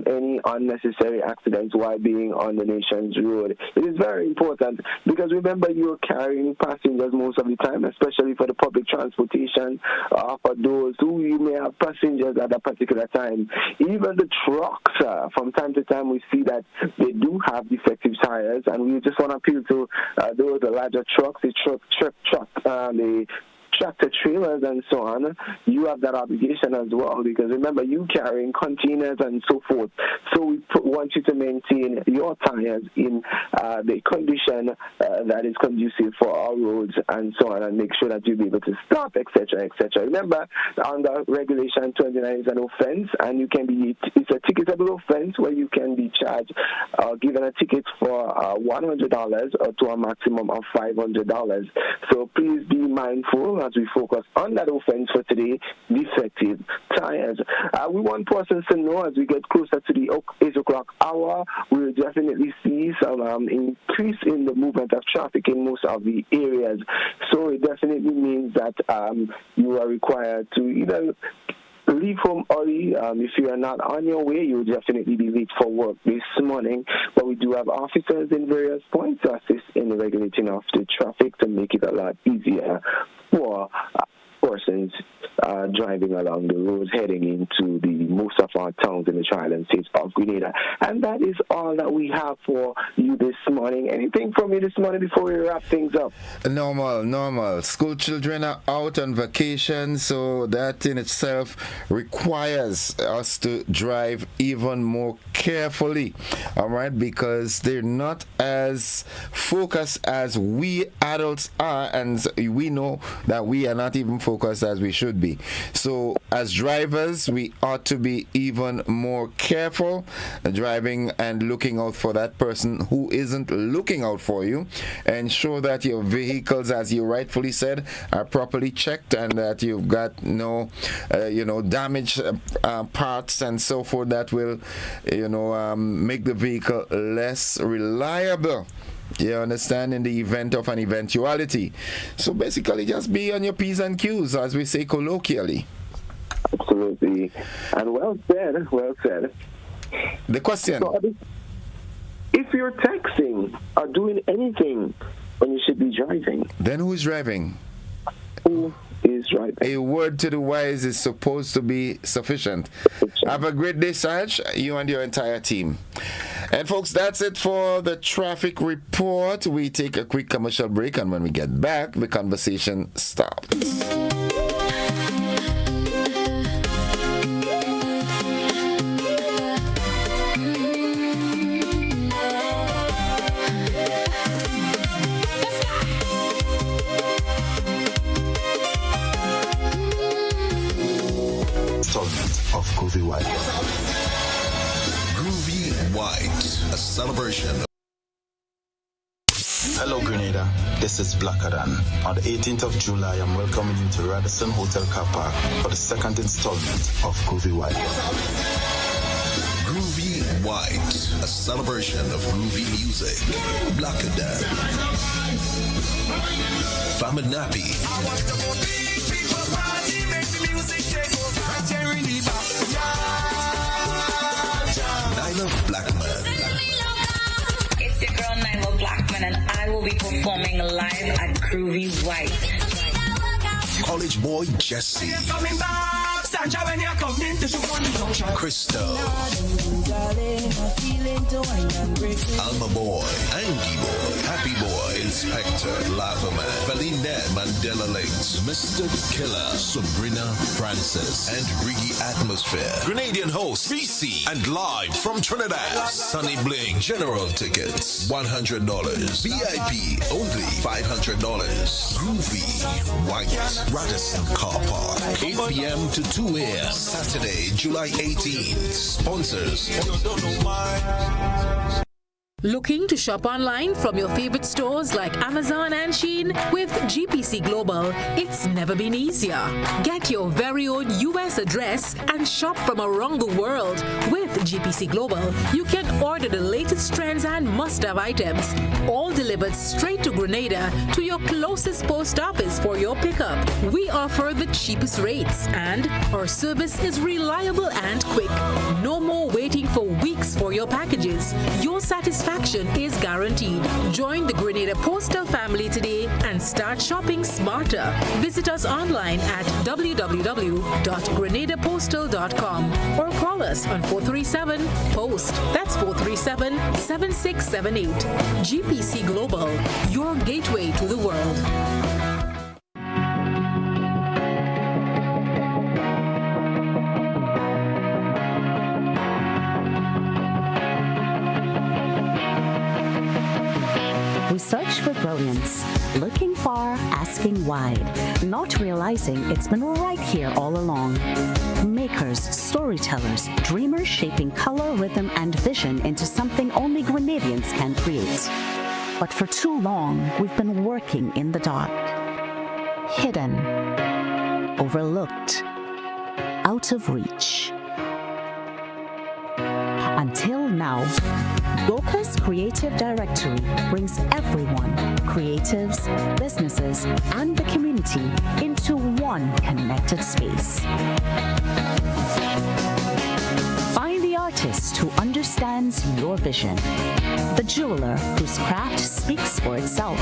any unnecessary accidents while being on the nation's road. It is very important because remember, you're carrying passengers most of the time, especially for the public transportation, for those who you may have passengers at a particular time. Even the trucks, from time to time, we see that they do have defective tires, and we just want to appeal to those larger trucks, the the tractor trailers and so on. You have that obligation as well, because remember, you carrying containers and so forth. So we want you to maintain your tires in the condition that is conducive for our roads and so on, and make sure that you'll be able to stop, etc., etc. Remember, under Regulation 29 is an offense, and it's a ticketable offense where you can be charged, given a ticket for $100 or to a maximum of $500. So please be mindful as we focus on that offense for today, defective tires. We want persons to know as we get closer to the 8 o'clock hour, we will definitely see some increase in the movement of traffic in most of the areas. So it definitely means that you are required to either leave home early. If you are not on your way, you will definitely be late for work this morning. But we do have officers in various points to assist in the regulating of the traffic to make it a lot easier for persons driving along the roads heading into most of our towns in the Triland State of Grenada. And that is all that we have for you this morning. Anything from you this morning before we wrap things up? Normal. School children are out on vacation, so that in itself requires us to drive even more carefully, all right, because they're not as focused as we adults are, and we know that we are not even focused as we should be. So as drivers, we ought to be even more careful driving and looking out for that person who isn't looking out for you. Ensure that your vehicles, as you rightfully said, are properly checked and that you've got no damaged parts and so forth that will make the vehicle less reliable. You understand, in the event of an eventuality. So basically just be on your P's and Q's, as we say colloquially. Absolutely. And well said. The question. So, if you're texting or doing anything when you should be driving, then who's driving? Who is driving? A word to the wise is supposed to be sufficient. Have a great day, Sarge, you and your entire team. And folks, that's it for the traffic report. We take a quick commercial break, and when we get back, the conversation starts. Of Groovy White. Groovy White, a celebration. Hello Grenada, this is Blackadan. On the 18th of July, I'm welcoming you to Radisson Hotel Car Park for the second installment of Groovy White. Groovy White, a celebration of groovy music. Blackadan. Famanapi. Blackman. It's your girl Nyla Blackman, and I will be performing live at Groovy White. College boy Jesse. Crystal. Alma boy, Angie boy, Happy boy, Inspector, Lava Man, Feline Mandela Links, Mr. Killer, Sabrina Francis, and Riggy Atmosphere. Grenadian host, Reese, and live from Trinidad, Sunny Bling. General tickets, $100. VIP, only $500. Groovy White, Radisson Car Park, 8 p.m. to 2 a.m. Saturday, July 18th. Sponsors. Looking to shop online from your favorite stores like Amazon and Shein? With GPC Global, it's never been easier. Get your very own US address and shop from around the world. With GPC Global, you can order the latest trends and must-have items, all delivered straight to Grenada to your closest post office for your pickup. We offer the cheapest rates, and our service is reliable and quick. No more waiting for weeks for your packages. Your satisfaction is guaranteed. Join the Grenada Postal family today and start shopping smarter. Visit us online at www.grenadapostal.com or call us on 437-POST. That's 437-7678. GPC Global, your gateway to the world. We search for brilliance, looking far, asking wide, not realizing it's been right here all along. Makers, storytellers, dreamers shaping color, rhythm, and vision into something only Grenadians can create. But for too long, we've been working in the dark, hidden, overlooked, out of reach. Until now, Goka's Creative Directory brings everyone, creatives, businesses, and the community into one connected space. Find the artist who understands your vision, the jeweler whose craft speaks for itself,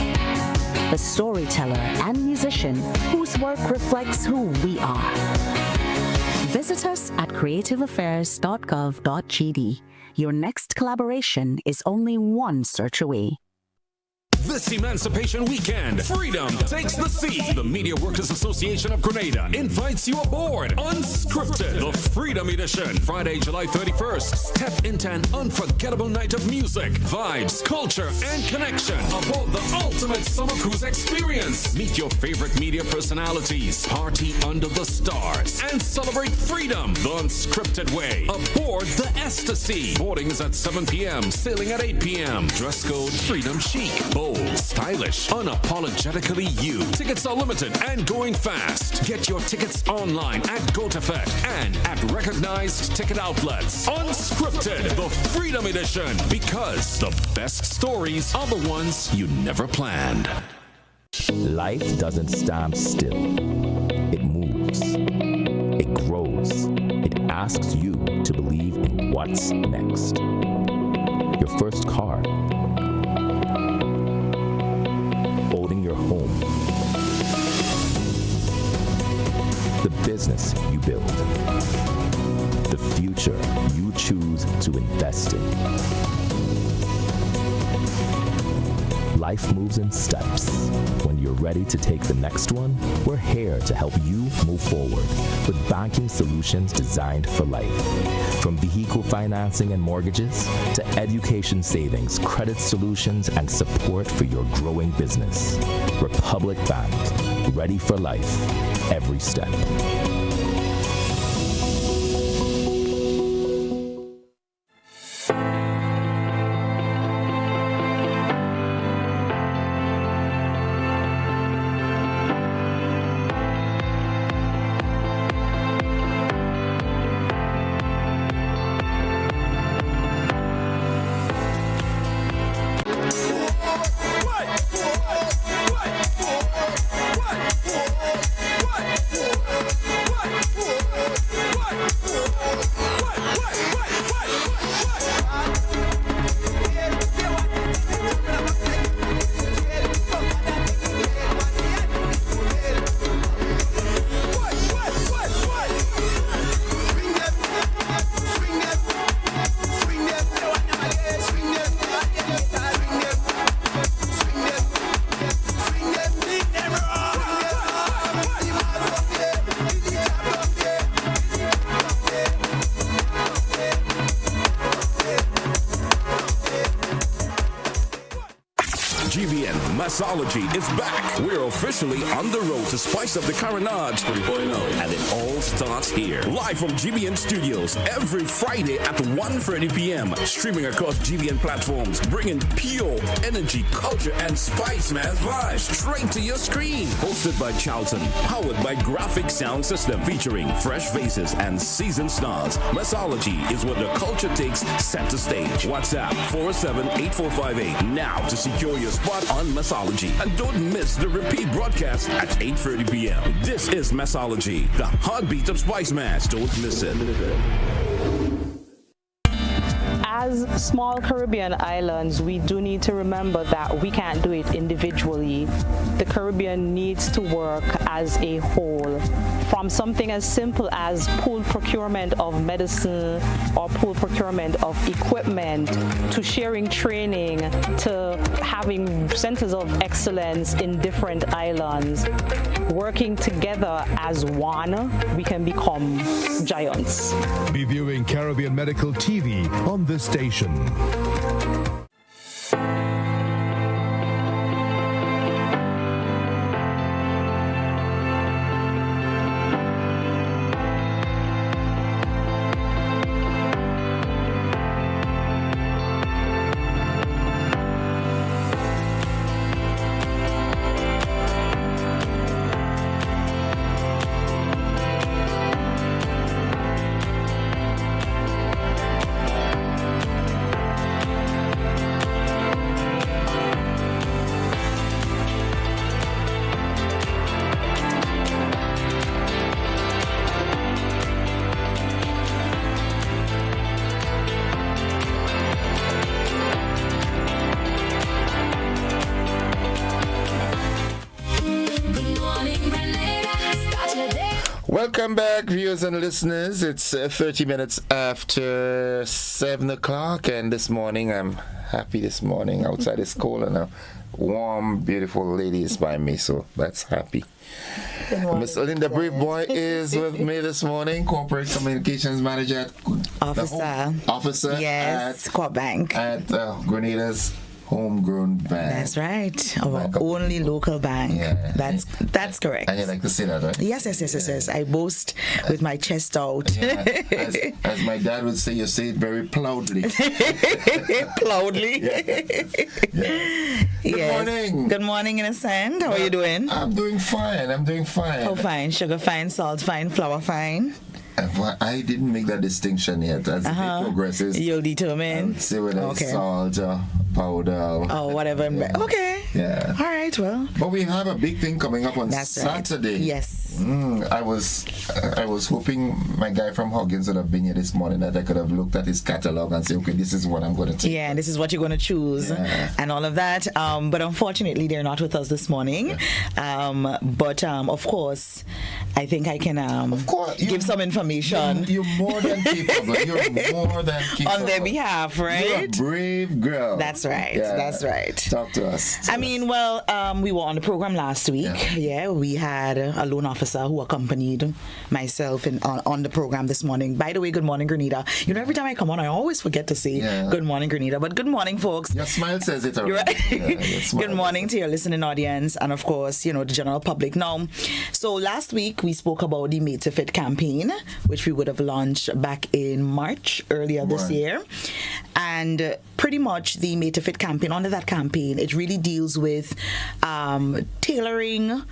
the storyteller and musician whose work reflects who we are. Visit us at creativeaffairs.gov.gd. Your next collaboration is only one search away. This Emancipation Weekend, Freedom Takes the Sea. The Media Workers Association of Grenada invites you aboard Unscripted, the Freedom Edition. Friday, July 31st. Step into an unforgettable night of music, vibes, culture, and connection aboard the ultimate summer cruise experience. Meet your favorite media personalities, party under the stars, and celebrate freedom the unscripted way aboard the Ecstasy. Boarding is at 7 p.m., sailing at 8 p.m. Dress code Freedom Chic. Bold, stylish, unapologetically you. Tickets are limited and going fast. Get your tickets online at GoToFet and at recognized ticket outlets. Unscripted, the Freedom Edition, because the best stories are the ones you never planned. Life doesn't stand still. It moves. It grows. It asks you to believe in what's next. Your first car. Owning your home. The business you build. The future you choose to invest in. Life moves in steps. When you're ready to take the next one, we're here to help you move forward with banking solutions designed for life. From vehicle financing and mortgages to education savings, credit solutions, and support for your growing business. Republic Bank, ready for life, every step. Mixology is back. We're officially on the road to spice up the Carronade 3.0, and it all starts here. Live from GBN Studios every Friday at 1:30 p.m. Streaming across GBN platforms, bringing pure energy, culture, and spice man's vibes straight to your screen. Hosted by Charlton, powered by Graphic Sound System, featuring fresh faces and seasoned stars. Mixology is what the culture takes center stage. WhatsApp 407-8458 now to secure your spot on Mixology. And don't miss the repeat broadcast at 8:30 p.m. This is Mixology, the heartbeat of Spice Mass. Don't miss it. As small Caribbean islands, we do need to remember that we can't do it individually. The Caribbean needs to work as a whole. From something as simple as pool procurement of medicine or pool procurement of equipment, to sharing training, to having centers of excellence in different islands. Working together as one, we can become giants. Be viewing Caribbean Medical TV on this station. Welcome back, viewers and listeners. It's 30 minutes after 7 o'clock, and this morning, I'm happy this morning. Outside is cold, and a warm, beautiful lady is by me, so that's happy. Miss Linda Brave Boy is with me this morning, Corporate Communications Manager at Officer yes, at Corp Bank. At Grenada's homegrown bank. That's right. Our only local bank. Yeah. That's correct. And you like to say that, right? Yes. I boast with my chest out. Yeah. As my dad would say, you say it very proudly. Proudly. Yeah. Good morning. Good morning, Innocent. How are you doing? I'm doing fine. How fine? Sugar fine, salt fine, flour fine? I didn't make that distinction yet. As the day progresses, you'll determine. I would say whether it's salt or powder. Or whatever. Yeah. Okay. Yeah. All right. Well. But we have a big thing coming up on Saturday. Right. Yes. I was hoping my guy from Huggins would have been here this morning, that I could have looked at his catalog and say, okay, this is what I'm going to take. Yeah, this is what you're going to choose, and all of that. But unfortunately, they're not with us this morning. But of course, I think I can give some information. You're more than capable. On their behalf, right? You're a brave girl. That's right. Yeah. That's right. Talk to us. We were on the program last week. Yeah, we had a loan officer who accompanied myself on the program this morning. By the way, good morning, Grenada. You know, every time I come on, I always forget to say good morning, Grenada. But good morning, folks. Your smile says it already. Right. Good morning to your listening audience, and of course, the general public. Now, so last week we spoke about the Made to Fit campaign, which we would have launched back in March earlier this year. And pretty much the Made to Fit campaign, under that campaign, it really deals with tailoring.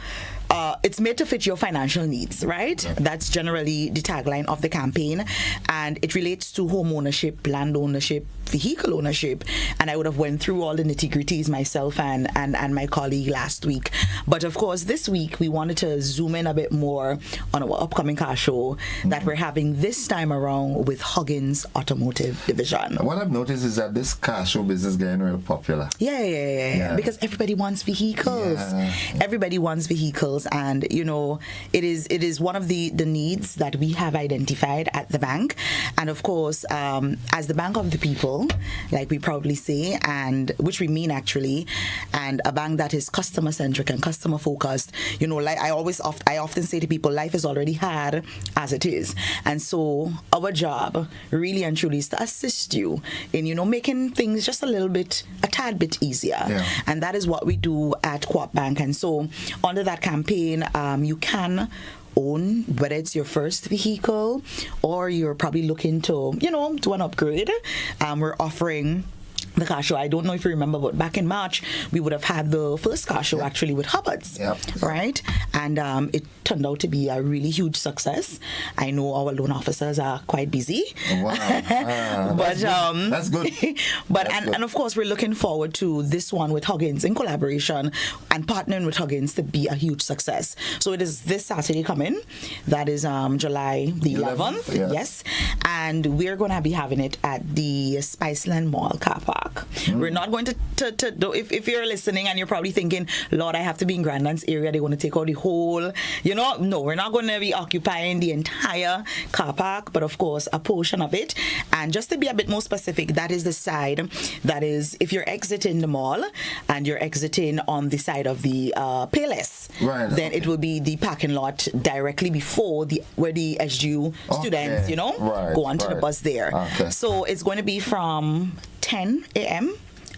It's made to fit your financial needs, right? That's generally the tagline of the campaign, and it relates to home ownership, land ownership, vehicle ownership, and I would have went through all the nitty-gritties myself and my colleague last week. But of course, this week we wanted to zoom in a bit more on our upcoming car show that we're having this time around with Huggins Automotive Division. What I've noticed is that this car show business is getting real popular. Yeah. Because everybody wants vehicles. Everybody wants vehicles, and it is one of the needs that we have identified at the bank. And of course, as the bank of the people, like we proudly say, and which we mean actually, and a bank that is customer centric and customer focused. Like I often say to people, life is already hard as it is, and so our job really and truly is to assist you in making things just a tad bit easier. And that is what we do at Coop Bank. And so under that campaign, you can own, whether it's your first vehicle or you're probably looking to do an upgrade. We're offering the car show. I don't know if you remember, but back in March, we would have had the first car show actually with Hubbard's, right? And it turned out to be a really huge success. I know our loan officers are quite busy. Wow. But that's good. But and of course, we're looking forward to this one with Huggins in collaboration and partnering with Huggins to be a huge success. So it is this Saturday coming. That is July the 11th. Yes. And we're going to be having it at the Spiceland Mall car park. We're not going to do, if you're listening and you're probably thinking, Lord, I have to be in Grandland's area, they want to take out the whole, no, we're not going to be occupying the entire car park, but of course a portion of it. And just to be a bit more specific, that is the side that is, if you're exiting the mall and you're exiting on the side of the Payless, then it will be the parking lot directly before where the SGU students, go onto the bus there. So it's going to be from 10 a.m.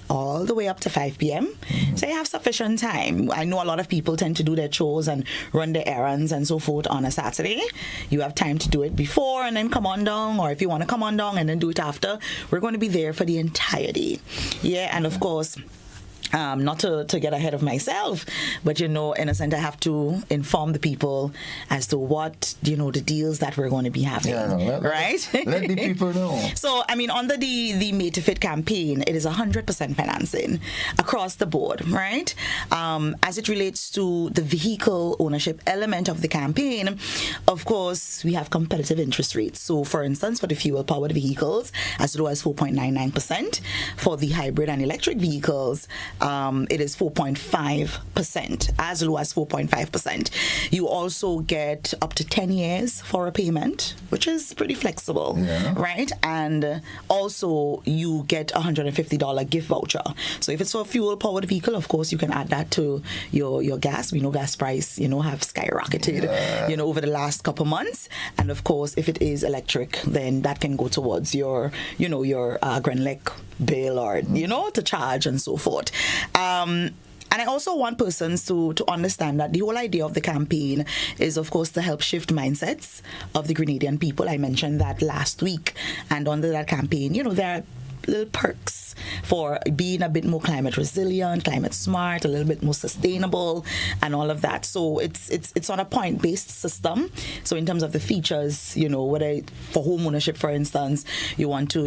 all the way up to 5 p.m. So you have sufficient time. I know a lot of people tend to do their chores and run their errands and so forth on a Saturday. You have time to do it before and then come on down, or if you want to come on down and then do it after, we're going to be there for the entire day. Yeah, and of course, not to get ahead of myself, but Innocent, I have to inform the people as to what the deals that we're going to be having, right? Let the people know. So under the Made to Fit campaign, it is 100% financing across the board, right? As it relates to the vehicle ownership element of the campaign, of course, we have competitive interest rates. So for instance, for the fuel powered vehicles, as low as 4.99%. For the hybrid and electric vehicles, it is 4.5%, as low as 4.5%. You also get up to 10 years for a payment, which is pretty flexible, right? And also you get $150 gift voucher. So if it's for a fuel-powered vehicle, of course, you can add that to your gas. We know gas price, have skyrocketed, over the last couple months. And of course, if it is electric, then that can go towards your Grenlec bill or, to charge and so forth. And I also want persons to understand that the whole idea of the campaign is, of course, to help shift mindsets of the Grenadian people. I mentioned that last week. And under that campaign, there are little perks for being a bit more climate resilient, climate smart, a little bit more sustainable, and all of that. So it's on a point-based system. So in terms of the features, whether for home ownership, for instance, you want to,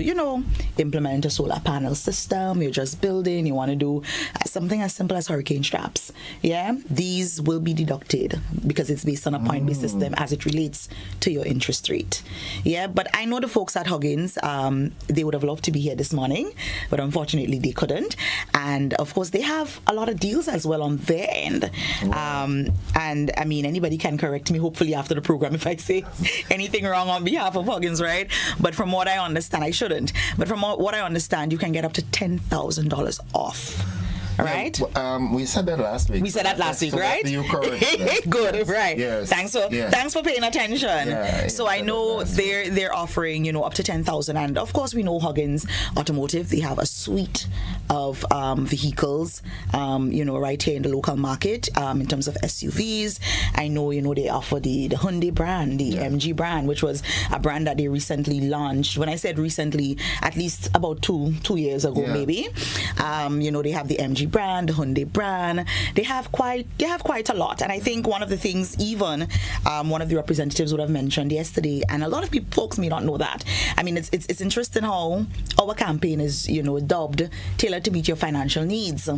implement a solar panel system, you're just building, you want to do something as simple as hurricane straps. Yeah, these will be deducted because it's based on a point-based system as it relates to your interest rate. Yeah, but I know the folks at Huggins, they would have loved to be here this morning, but unfortunately they couldn't. And of course they have a lot of deals as well on their end. And I mean, anybody can correct me hopefully after the program if I say anything wrong on behalf of Huggins, right? But from what I understand, I shouldn't, but from what I understand, you can get up to $10,000 off. Right? We said that last week. We said that last week, right? You correct. Good, right? Yes. Thanks for paying attention. So I know they're offering, up to $10,000, and of course we know Huggins Automotive. They have a suite of vehicles, right here in the local market. In terms of SUVs, I know they offer the Hyundai brand, the MG brand, which was a brand that they recently launched. When I said recently, at least about two years ago, maybe. They have the MG brand, the Hyundai brand. They have quite a lot. And I think one of the things even one of the representatives would have mentioned yesterday, and a lot of folks may not know that. I mean, it's interesting how our campaign is dubbed tailored to meet your financial needs.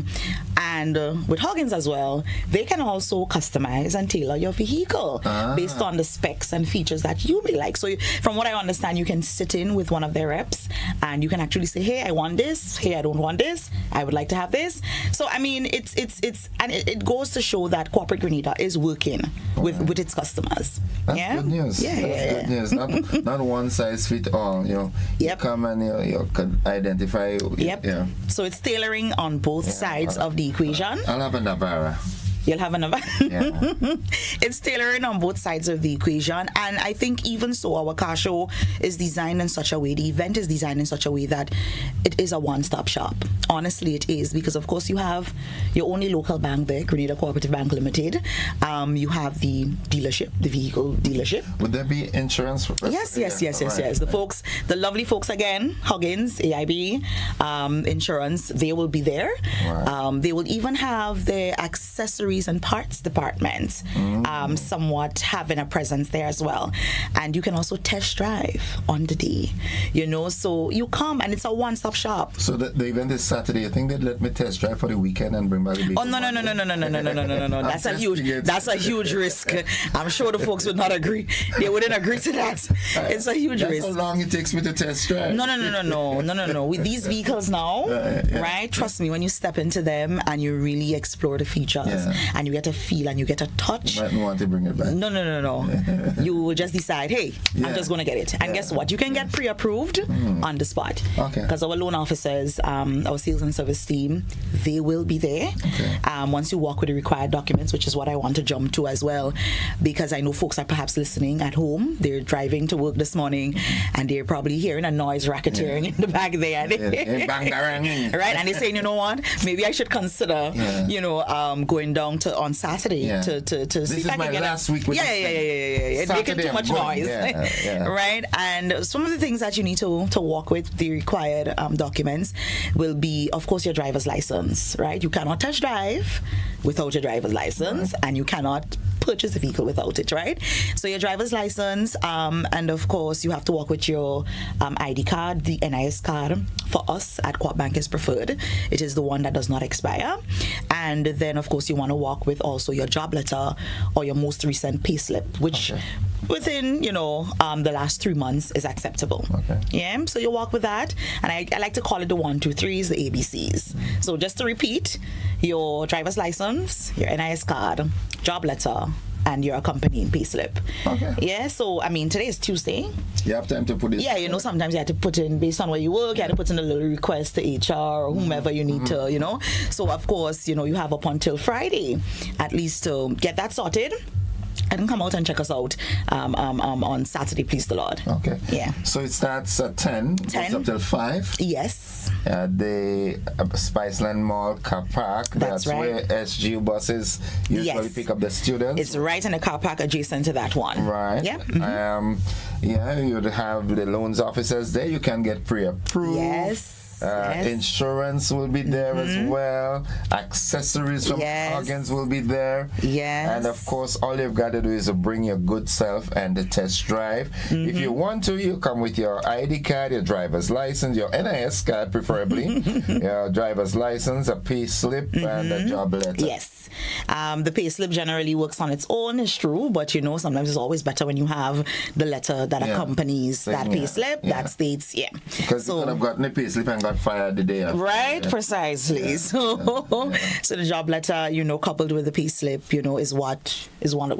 And with Huggins as well, they can also customize and tailor your vehicle based on the specs and features that you may like. So from what I understand, you can sit in with one of their reps and you can actually say, hey, I want this. Hey, I don't want this. I would like to have this. So I mean, it goes to show that corporate Grenada is working with its customers. That's good news. Good news. Not one size fit all. You come and you can identify. Yeah. So it's tailoring on both sides of the equation. I'll have a Navara. You'll have another. It's tailoring on both sides of the equation. And I think even so, our car show is designed in such a way, the event is designed in such a way that it is a one-stop shop. Honestly, it is. Because, of course, you have your only local bank there, Grenada Cooperative Bank Limited. You have the dealership, the vehicle dealership. Would there be insurance? Yes. The lovely folks again, Huggins, AIB, Insurance, they will be there. Right. They will even have their accessories and parts departments somewhat having a presence there as well. And you can also test drive on the day, so you come and it's a one-stop shop. So the event is Saturday. I think they'd let me test drive for the weekend and bring back the vehicle. Oh, no. That's a huge risk. I'm sure the folks would not agree. They wouldn't agree to that. It's a huge risk. That's how long it takes me to test drive. No. With these vehicles now, right? Trust me, when you step into them and you really explore the features, and you get a feel and you get a touch. You might want to bring it back. No. You will just decide, hey, I'm just going to get it. And guess what? You can get pre-approved on the spot. Okay. Because our loan officers, our sales and service team, they will be there. Okay. Once you walk with the required documents, which is what I want to jump to as well, because I know folks are perhaps listening at home. They're driving to work this morning and they're probably hearing a noise racketeering in the back there. Right? And they're saying, you know what? Maybe I should consider, going down on Saturday to see if I can get last week. It's making too much noise. Right? And some of the things that you need to walk with, the required documents, will be, of course, your driver's license, right? You cannot test drive without your driver's license, and you cannot purchase a vehicle without it, right? So your driver's license, and of course, you have to walk with your ID card. The NIS card for us at Co-op Bank is preferred. It is the one that does not expire. And then, of course, you want to walk with also your job letter or your most recent payslip, which within, the last 3 months is acceptable. Okay. Yeah, so you walk with that. And I like to call it the 1, 2, 3s, the ABCs. So just to repeat, your driver's license, your NIS card, job letter, and your accompanying payslip. Okay. Yeah, so today is Tuesday. You have time to put it. Yeah, sometimes you have to put in, based on where you work, you have to put in a little request to HR or whomever you need to, So of course, you have up until Friday at least to get that sorted. And come out and check us out on Saturday, please the Lord. Okay. Yeah. So it starts at 10. 10. Goes up till 5. Yes. The Spiceland Mall car park. That's right. Where SGU buses usually pick up the students. It's right in the car park adjacent to that one. Right. Yeah. You'd have the loans officers there. You can get pre-approved. Yes. Insurance will be there as well. Accessories from Huggins will be there. Yes. And of course, all you've got to do is to bring your good self and the test drive. If you want to, you come with your ID card, your driver's license, your NIS card preferably, your driver's license, a pay slip, and a job letter. Yes. The pay slip generally works on its own, it's true, but sometimes it's always better when you have the letter that accompanies that pay slip that states, Because you could have gotten a pay slip and got fired the day after. Right, precisely. So the job letter, coupled with the pay slip, is one of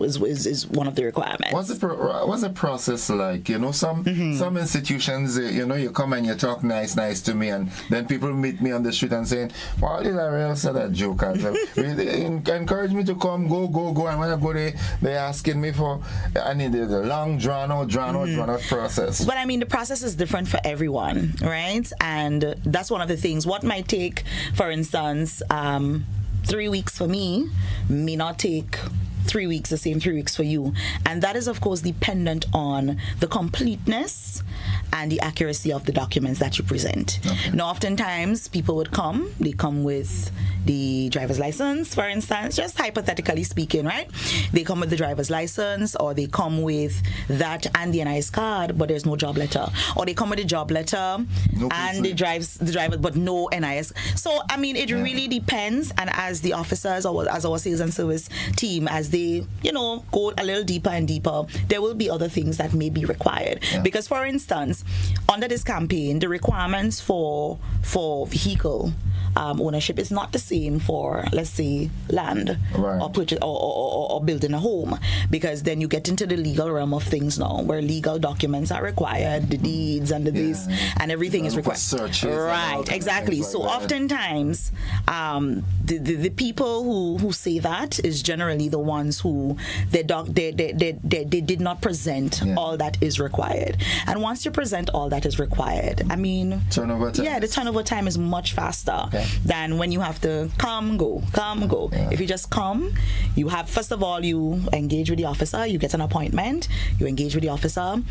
the requirements. What's the process like? Some institutions, you come and you talk nice to me, and then people meet me on the street and saying, "Well, did I really say that joke?" They encourage me to come, go, and when I go there, they're asking me I need the long drawn out process. But the process is different for everyone, right? And that's one of the things. What might take, for instance, 3 weeks for me may not take 3 weeks, the same 3 weeks for you. And that is, of course, dependent on the completeness and the accuracy of the documents that you present. Okay. Now, oftentimes, people would they come with the driver's license, for instance, just hypothetically speaking, right? They come with the driver's license, or they come with that and the NIS card, but there's no job letter. Or they come with a job letter and the driver, but no NIS. So, it really depends. And as the officers, or as our sales and service team, as they, go a little deeper and deeper, there will be other things that may be required. Yeah. Because, for instance, under this campaign, the requirements for vehicle ownership is not the same for, let's say, land or purchase or building a home, because then you get into the legal realm of things now, where legal documents are required, the deeds and the this and everything is required. Right, exactly. So oftentimes, the people who say that is generally the ones who they did not present all that is required. And once you present all that is required, turnover time. The turnover time is much faster than when you have to come, go. Yeah. If you just come, you have, first of all, you engage with the officer, you get an appointment, you engage with the officer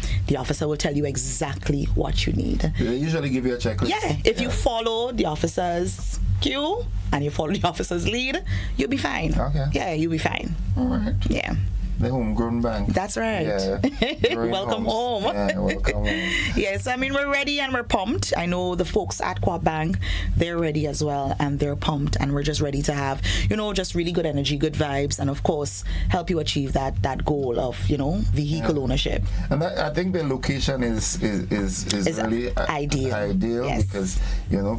will tell you exactly what you need. They usually give you a checklist. Yeah, if you follow the officer's cue and you follow the officer's lead, you'll be fine. Okay. Yeah, you'll be fine. All right. Yeah. The homegrown bank. That's right. Yeah. Welcome home. Yeah, welcome home. Yes, we're ready and we're pumped. I know the folks at Co-op Bank, they're ready as well, and they're pumped, and we're just ready to have, just really good energy, good vibes, and of course, help you achieve that goal of, vehicle ownership. And I think the location is really ideal. Yes. Because,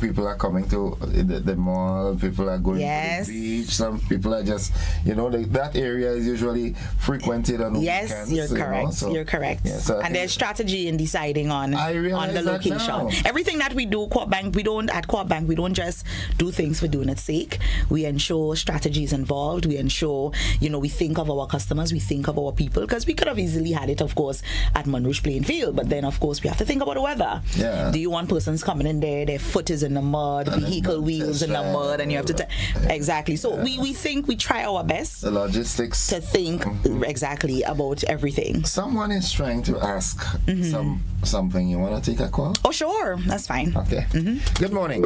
people are coming to the mall, people are going to the beach, some people are just, that area is usually frequented on weekends. Yes, you're correct. You're correct. Yeah, so and there's strategy in deciding on the location. Everything that we do, Co-op Bank, we don't just do things for doing its sake. We ensure strategies involved. We ensure, we think of our customers, we think of our people, because we could have easily had it, of course, at Monrouge playing field, but then, of course, we have to think about the weather. Yeah. Do you want persons coming in there, their foot is in the mud, vehicle wheels in the mud, and you have to exactly. So we try our best. The logistics to think exactly about everything. Someone is trying to ask something. You want to take a call? Oh, sure. That's fine. Okay. Good morning.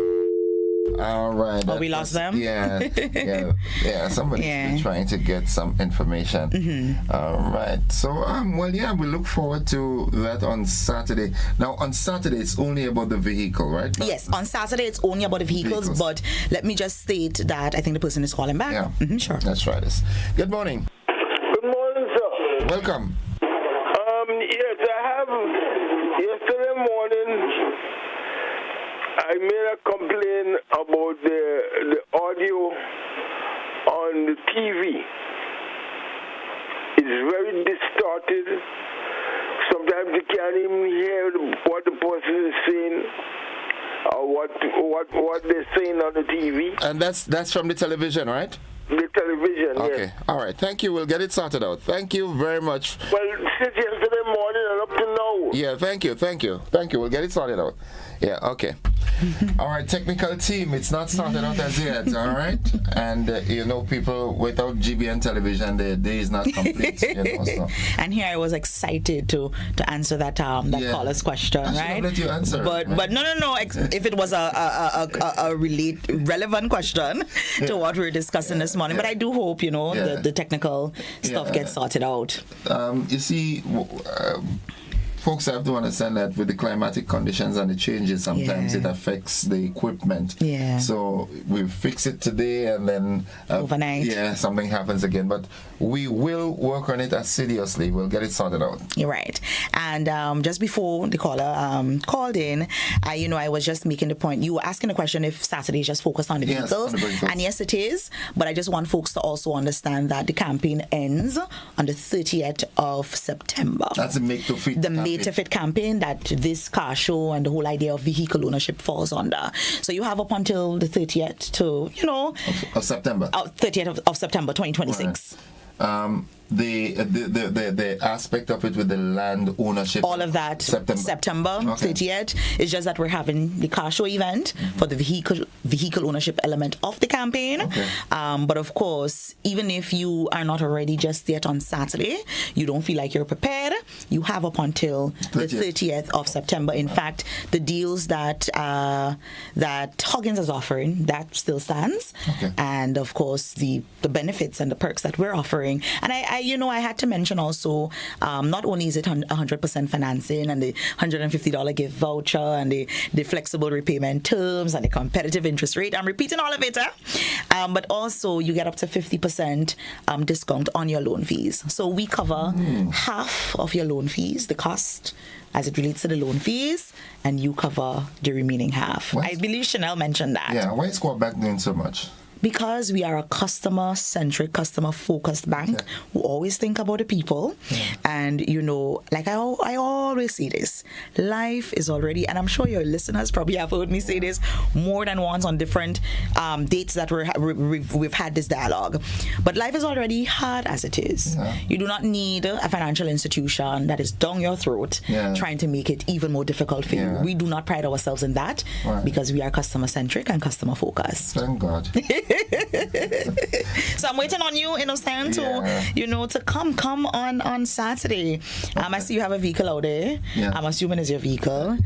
All right. Oh, we lost them? Yeah. Somebody's trying to get some information. All right. So, we look forward to that on Saturday. Now, on Saturday, it's only about the vehicle, right? Yes, on Saturday, it's only about the vehicles, but let me just state that I think the person is calling back. Yeah. Sure. That's right. Good morning. Good morning, sir. Welcome. Yes, I have. Yesterday morning, I made a complaint about the audio on the TV. It's very distorted. Sometimes you can't even hear what the person is saying or what they're saying on the TV. And that's from the television, right? The television, okay. Yes. All right. Thank you. We'll get it sorted out. Thank you very much. Well, since yesterday morning and up to now. Yeah, thank you. We'll get it sorted out. Yeah, okay. All right, technical team, it's not sorted out as yet, all right? And, people without GBN television, the day is not complete, so. And here I was excited to answer that caller's question, right? Let you answer but no. If it was a relevant question to what we were discussing this morning. But I do hope, the technical stuff gets sorted out. You see, folks have to understand that with the climatic conditions and the changes, sometimes it affects the equipment. Yeah. So we fix it today and then overnight. Yeah, something happens again. But we will work on it assiduously. We'll get it sorted out. You're right. And just before the caller called in, I was just making the point. You were asking the question if Saturday is just focused on the vehicles. And yes, it is. But I just want folks to also understand that the campaign ends on the 30th of September. That's the Make to Fit campaign. To Fit campaign that this car show and the whole idea of vehicle ownership falls under. So you have up until the 30th to, of September. 30th of September 2026. Right. The aspect of it with the land ownership, all of that, September 30th. It's just that we're having the car show event for the vehicle ownership element of the campaign. But of course, even if you are not already just yet on Saturday, you don't feel like you're prepared, you have up until the 30th of September. In fact, the deals that Huggins is offering, that still stands. And of course, the benefits and the perks that we're offering. And I had to mention also, not only is it 100% financing and the $150 gift voucher and the flexible repayment terms and the competitive interest rate. I'm repeating all of it, but also you get up to 50% discount on your loan fees. So we cover half of your loan fees, the cost as it relates to the loan fees, and you cover the remaining half. I believe Chanel mentioned that. Yeah, why is Squad Bank doing so much? Because we are a customer-centric, customer-focused bank who always think about the people. And, like I always say this, life is already, and I'm sure your listeners probably have heard me say this more than once on different dates that we've had this dialogue. But life is already hard as it is. You do not need a financial institution that is down your throat trying to make it even more difficult for you. We do not pride ourselves in that because we are customer-centric and customer-focused. Thank God. So I'm waiting on you, Innocent, to come on Saturday. I see you have a vehicle out there. I'm assuming it's your vehicle.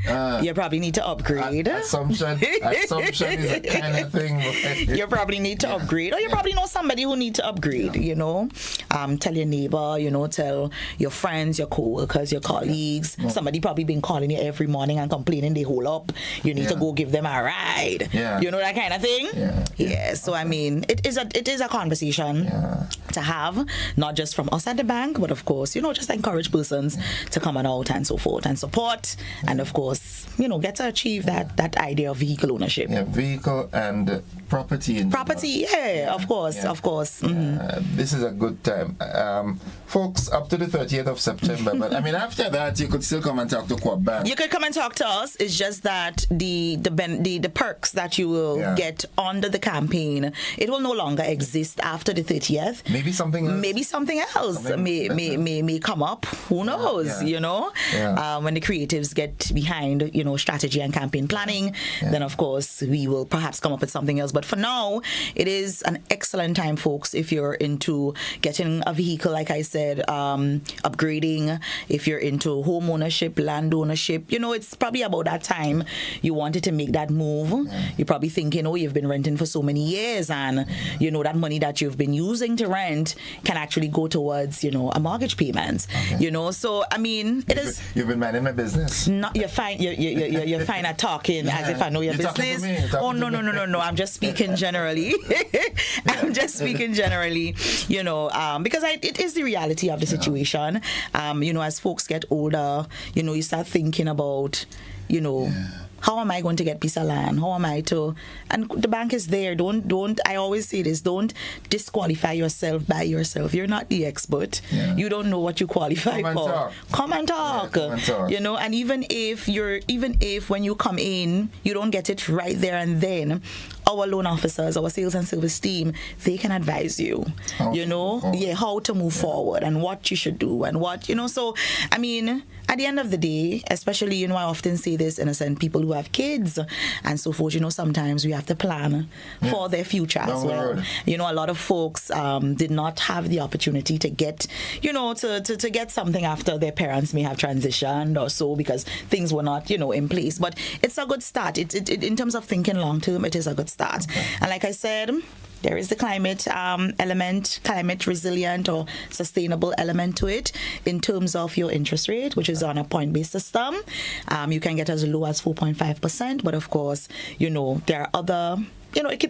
You probably need to upgrade. Assumption is a kind of thing. You probably need to upgrade, or you probably know somebody who needs to upgrade. Tell your neighbor. Tell your friends, your co-workers, your colleagues. Somebody probably been calling you every morning and complaining they hold up. You need to go give them a ride. That kind of thing. So I mean, it is a conversation to have, not just from us at the bank, but of course, just encourage persons to come on out and so forth and support, and of course, get to achieve that idea of vehicle ownership. Vehicle and property. Of course. This is a good time, folks. Up to the 30th of September, but I mean, after that, you could still come and talk to Quad Bank. You could come and talk to us. It's just that the perks that you will get under the campaign, it will no longer exist after the 30th. Maybe something else. May come up. Who knows? When the creatives get behind strategy and campaign planning, then of course we will perhaps come up with something else. But for now, it is an excellent time, folks, if you're into getting a vehicle, like I said, upgrading, if you're into home ownership, land ownership. It's probably about that time you wanted to make that move. You're probably thinking, you've been renting for so many years, and that money that you've been using to rent can actually go towards a mortgage payment. So I mean, you've been minding my business. You're fine. You're you're fine at talking as if I know your business. Oh, no. I'm just speaking generally. I'm just speaking generally, because it is the reality of the situation. As folks get older, you start thinking about, how am I going to get piece of land? How am I to? And the bank is there. Don't. I always say this. Don't disqualify yourself by yourself. You're not the expert. Yeah. You don't know what you qualify for. Come and talk. Yeah, come and talk. And even if when you come in, you don't get it right there and then, our loan officers, our sales and service team, they can advise you. How to move forward and what you should do and what. So I mean, at the end of the day, especially I often say this in a sense, people who have kids and so forth, sometimes we have to plan for their future as well. A lot of folks did not have the opportunity to get, to get something after their parents may have transitioned or so because things were not, in place. But it's a good start. It in terms of thinking long term, it is a good start. And like I said, there is the climate element, climate resilient or sustainable element to it in terms of your interest rate, which is on a point-based system. You can get as low as 4.5%, but of course, there are other. It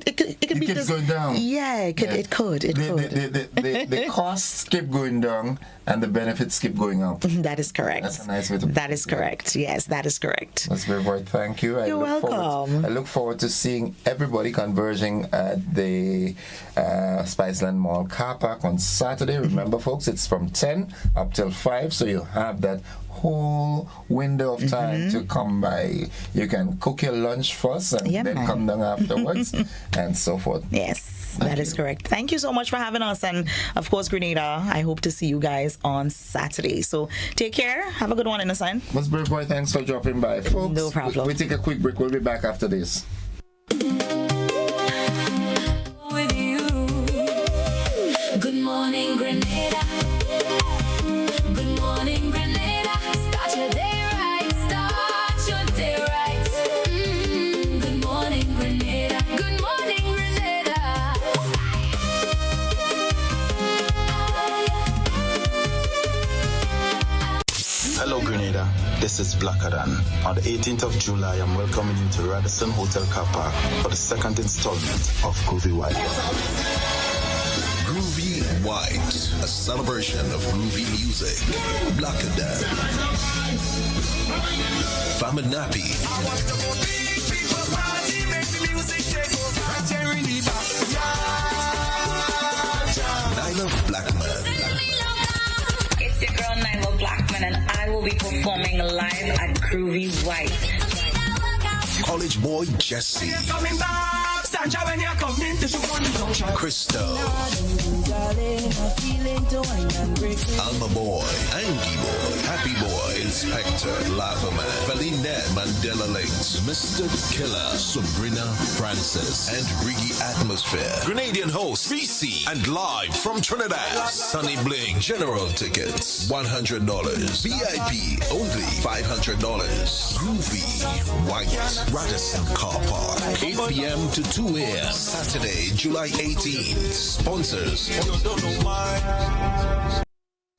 could be just going down. Yeah, it could. The costs keep going down and the benefits keep going up. That is correct. That's a nice way to put it. That is correct. Yes, that is correct. That's very good. Thank you. You're welcome. I look forward to seeing everybody converging at the Spiceland Mall car park on Saturday. Remember, folks, it's from 10 up till 5, so you have that whole window of time to come by. You can cook your lunch first and then come down afterwards and so forth. Yes, that is correct. Thank you so much for having us. And of course, Grenada, I hope to see you guys on Saturday. So take care. Have a good one, Innocent. Miss Brave Boy, thanks for dropping by. Folks, no problem. We take a quick break. We'll be back after this. With you. Good morning, Grenada. Good morning, Grenada. Start your day right. Start your day right. Good morning, Grenada. Good morning, Grenada. Hello, Grenada. This is Blackadan. On the 18th of July, I'm welcoming you to Radisson Hotel Car Park for the second installment of Groovy White. Groovy White, a celebration of groovy music. Blackadan. Famanapi. Nyla Blackman. It's your girl Nyla Blackman and I will be performing live at Groovy White. College boy Jesse. Christo. Alma Boy, Angie Boy, Happy Boy, Inspector, Lavaman, Feline Mandela Lakes, Mr. Killer, Sabrina Francis, and Riggy Atmosphere. Grenadian host, VC, and live from Trinidad, Sunny Bling. General tickets, $100. VIP, only $500. Groovy White, Radisson Car Park, 8 p.m. to 2 a.m. Saturday, July 18th. Sponsors.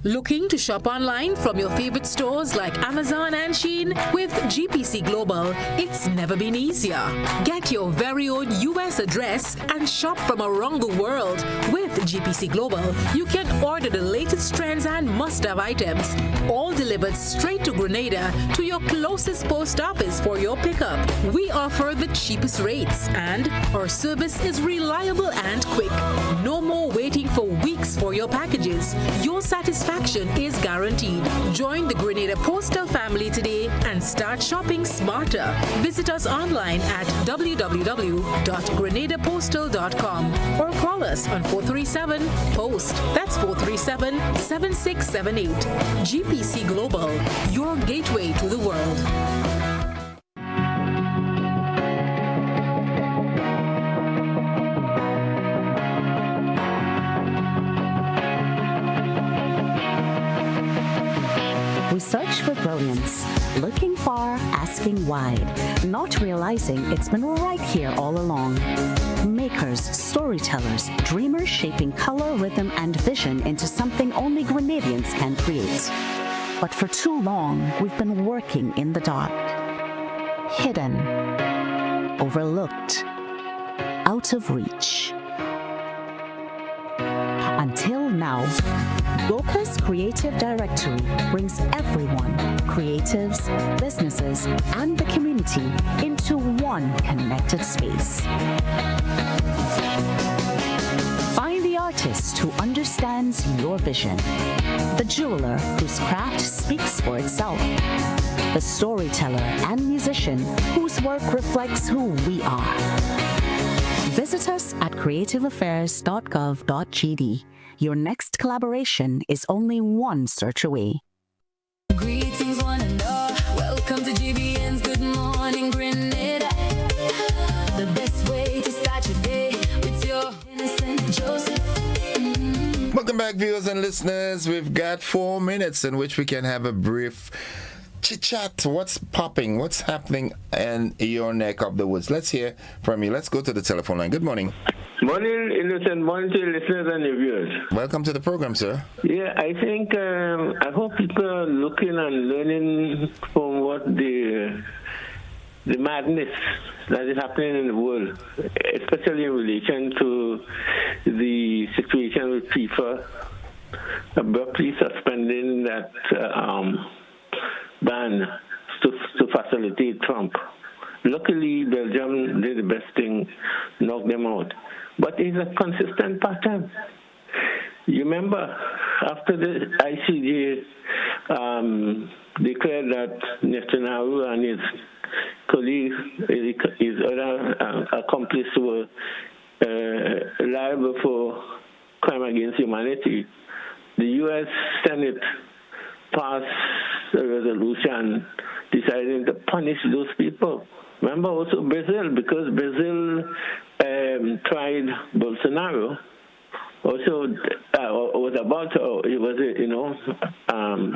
Looking to shop online from your favorite stores like Amazon and Shein? With GPC Global, it's never been easier. Get your very own US address and shop from around the world. With GPC Global, you can order the latest trends and must-have items, all delivered straight to Grenada to your closest post office for your pickup. We offer the cheapest rates and our service is reliable and quick. No more waiting for weeks for your packages. Your satisfaction is guaranteed. Join the Grenada Postal family today and start shopping smarter. Visit us online at www.grenadapostal.com or call us on 437-POST. That's 437-7678. GPC Global, your gateway to the world. We search for brilliance, looking far, asking wide, not realizing it's been right here all along. Makers, storytellers, dreamers shaping color, rhythm, and vision into something only Grenadians can create. But for too long, we've been working in the dark. hidden, overlooked, out of reach. Until now, Goka's Creative Directory brings everyone, creatives, businesses, and the community into one connected space. Find the artist who understands your vision, the jeweler whose craft speaks for itself, the storyteller and musician whose work reflects who we are. Visit us at creativeaffairs.gov.gd. Your next collaboration is only one search away. Greetings, one and all. Welcome to GBN's Good Morning Grenada. The best way to start your day with your innocent Joseph. Welcome back, viewers and listeners. We've got 4 minutes in which we can have a brief chit-chat. What's popping? What's happening in your neck of the woods? Let's hear from you. Let's go to the telephone line. Good morning. Morning, innocent. Morning to your listeners and your viewers. Welcome to the program, sir. Yeah, I think, I hope people are looking and learning from what the madness that is happening in the world, especially in relation to the situation with FIFA abruptly suspending that ban to facilitate Trump. Luckily, Belgium did the best thing, knocked them out. But it's a consistent pattern. You remember, after the ICJ declared that Netanyahu and his colleagues, his other accomplices were liable for crime against humanity, the U.S. Senate passed a resolution deciding to punish those people. Remember also Brazil, because Brazil tried Bolsonaro. Also, was about to, it was,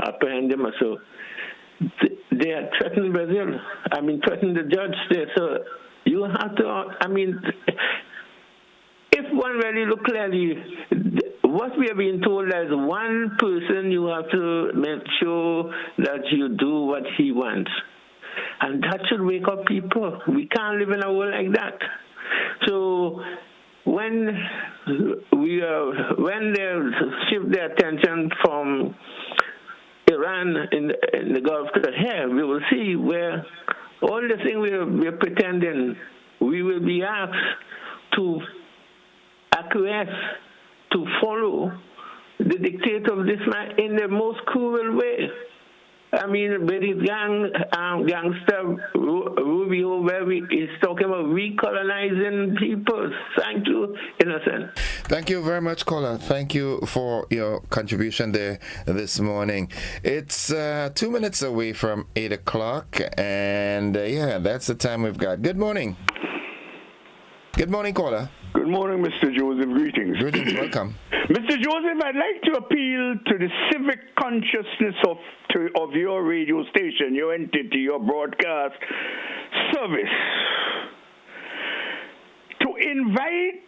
apprehend him. So they are threatening Brazil. Threatening the judge there. So you have to, if one really look clearly, what we are being told as one person, you have to make sure that you do what he wants. And that should wake up people. We can't live in a world like that. So when they shift their attention from Iran in the Gulf to here, we will see where all the things we're pretending, we will be asked to acquiesce, to follow the dictate of this man in the most cruel way. With his gangster Rubio, where he's talking about recolonizing people. Thank you, Innocent. Thank you very much, caller. Thank you for your contribution there this morning. It's 2 minutes away from 8 o'clock, and that's the time we've got. Good morning. Good morning, caller. Good morning, Mr. Joseph. Greetings. Greetings, welcome. Mr. Joseph, I'd like to appeal to the civic consciousness of your radio station, your entity, your broadcast service, to invite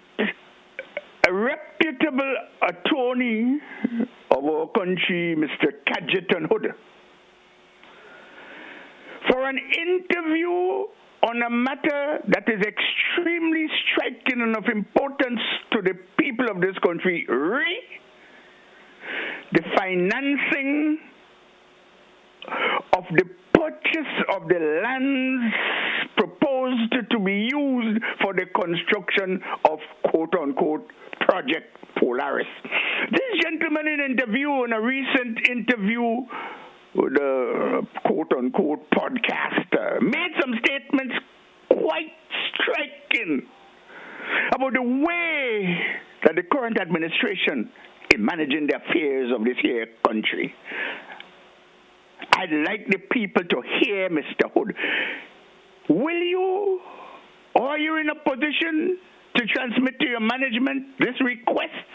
a reputable attorney of our country, Mr. Cadgeton Hood, for an interview on a matter that is extremely striking and of importance to the people of this country, the financing of the purchase of the lands proposed to be used for the construction of quote-unquote Project Polaris. This gentleman in a recent interview with a quote-unquote podcaster, made some statements quite striking about the way that the current administration is managing the affairs of this here country. I'd like the people to hear Mr. Hood. Will you, or are you in a position to transmit to your management this request,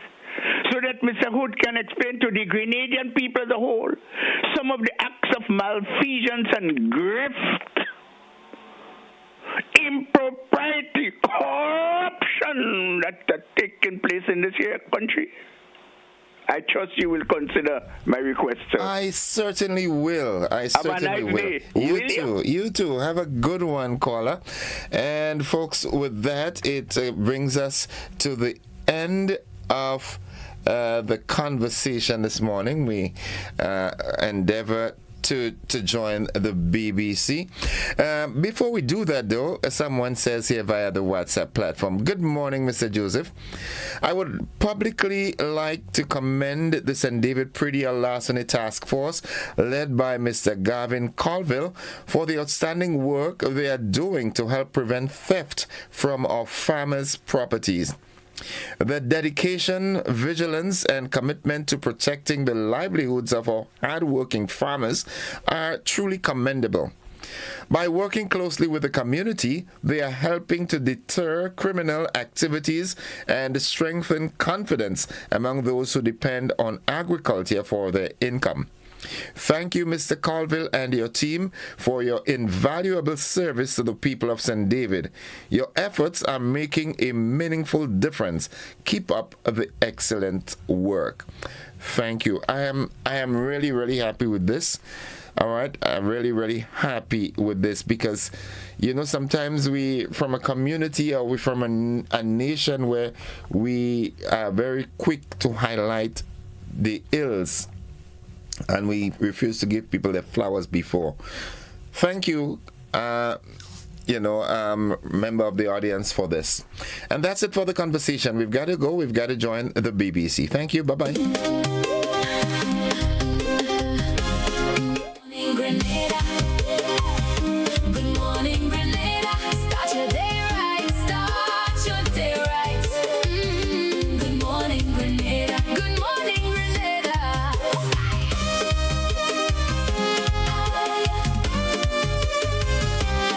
so that Mr. Hood can explain to the Grenadian people as a whole some of the acts of malfeasance and grift, impropriety, corruption that are taking place in this here country? I trust you will consider my request, sir. I certainly will. I certainly Have a nice will. day. You Will too. You too. Have a good one, caller. And folks, with that, it brings us to the end of the conversation this morning. We endeavor to join the BBC. Before we do that, though, someone says here via the WhatsApp platform, "Good morning, Mr. Joseph. I would publicly like to commend the St. David Predial Larceny Task Force led by Mr. Gavin Colville for the outstanding work they are doing to help prevent theft from our farmers' properties. The dedication, vigilance, and commitment to protecting the livelihoods of our hard-working farmers are truly commendable. By working closely with the community, they are helping to deter criminal activities and strengthen confidence among those who depend on agriculture for their income. Thank you, Mr. Colville and your team, for your invaluable service to the people of St. David. Your efforts are making a meaningful difference. Keep up the excellent work." Thank you. I am really, really happy with this. All right, I'm really happy with this because, sometimes we, from a community or we from a nation where we are very quick to highlight the ills and we refuse to give people their flowers before. Thank you, member of the audience, for this. And that's it for the conversation. We've got to go. We've got to join the BBC. Thank you. Bye-bye.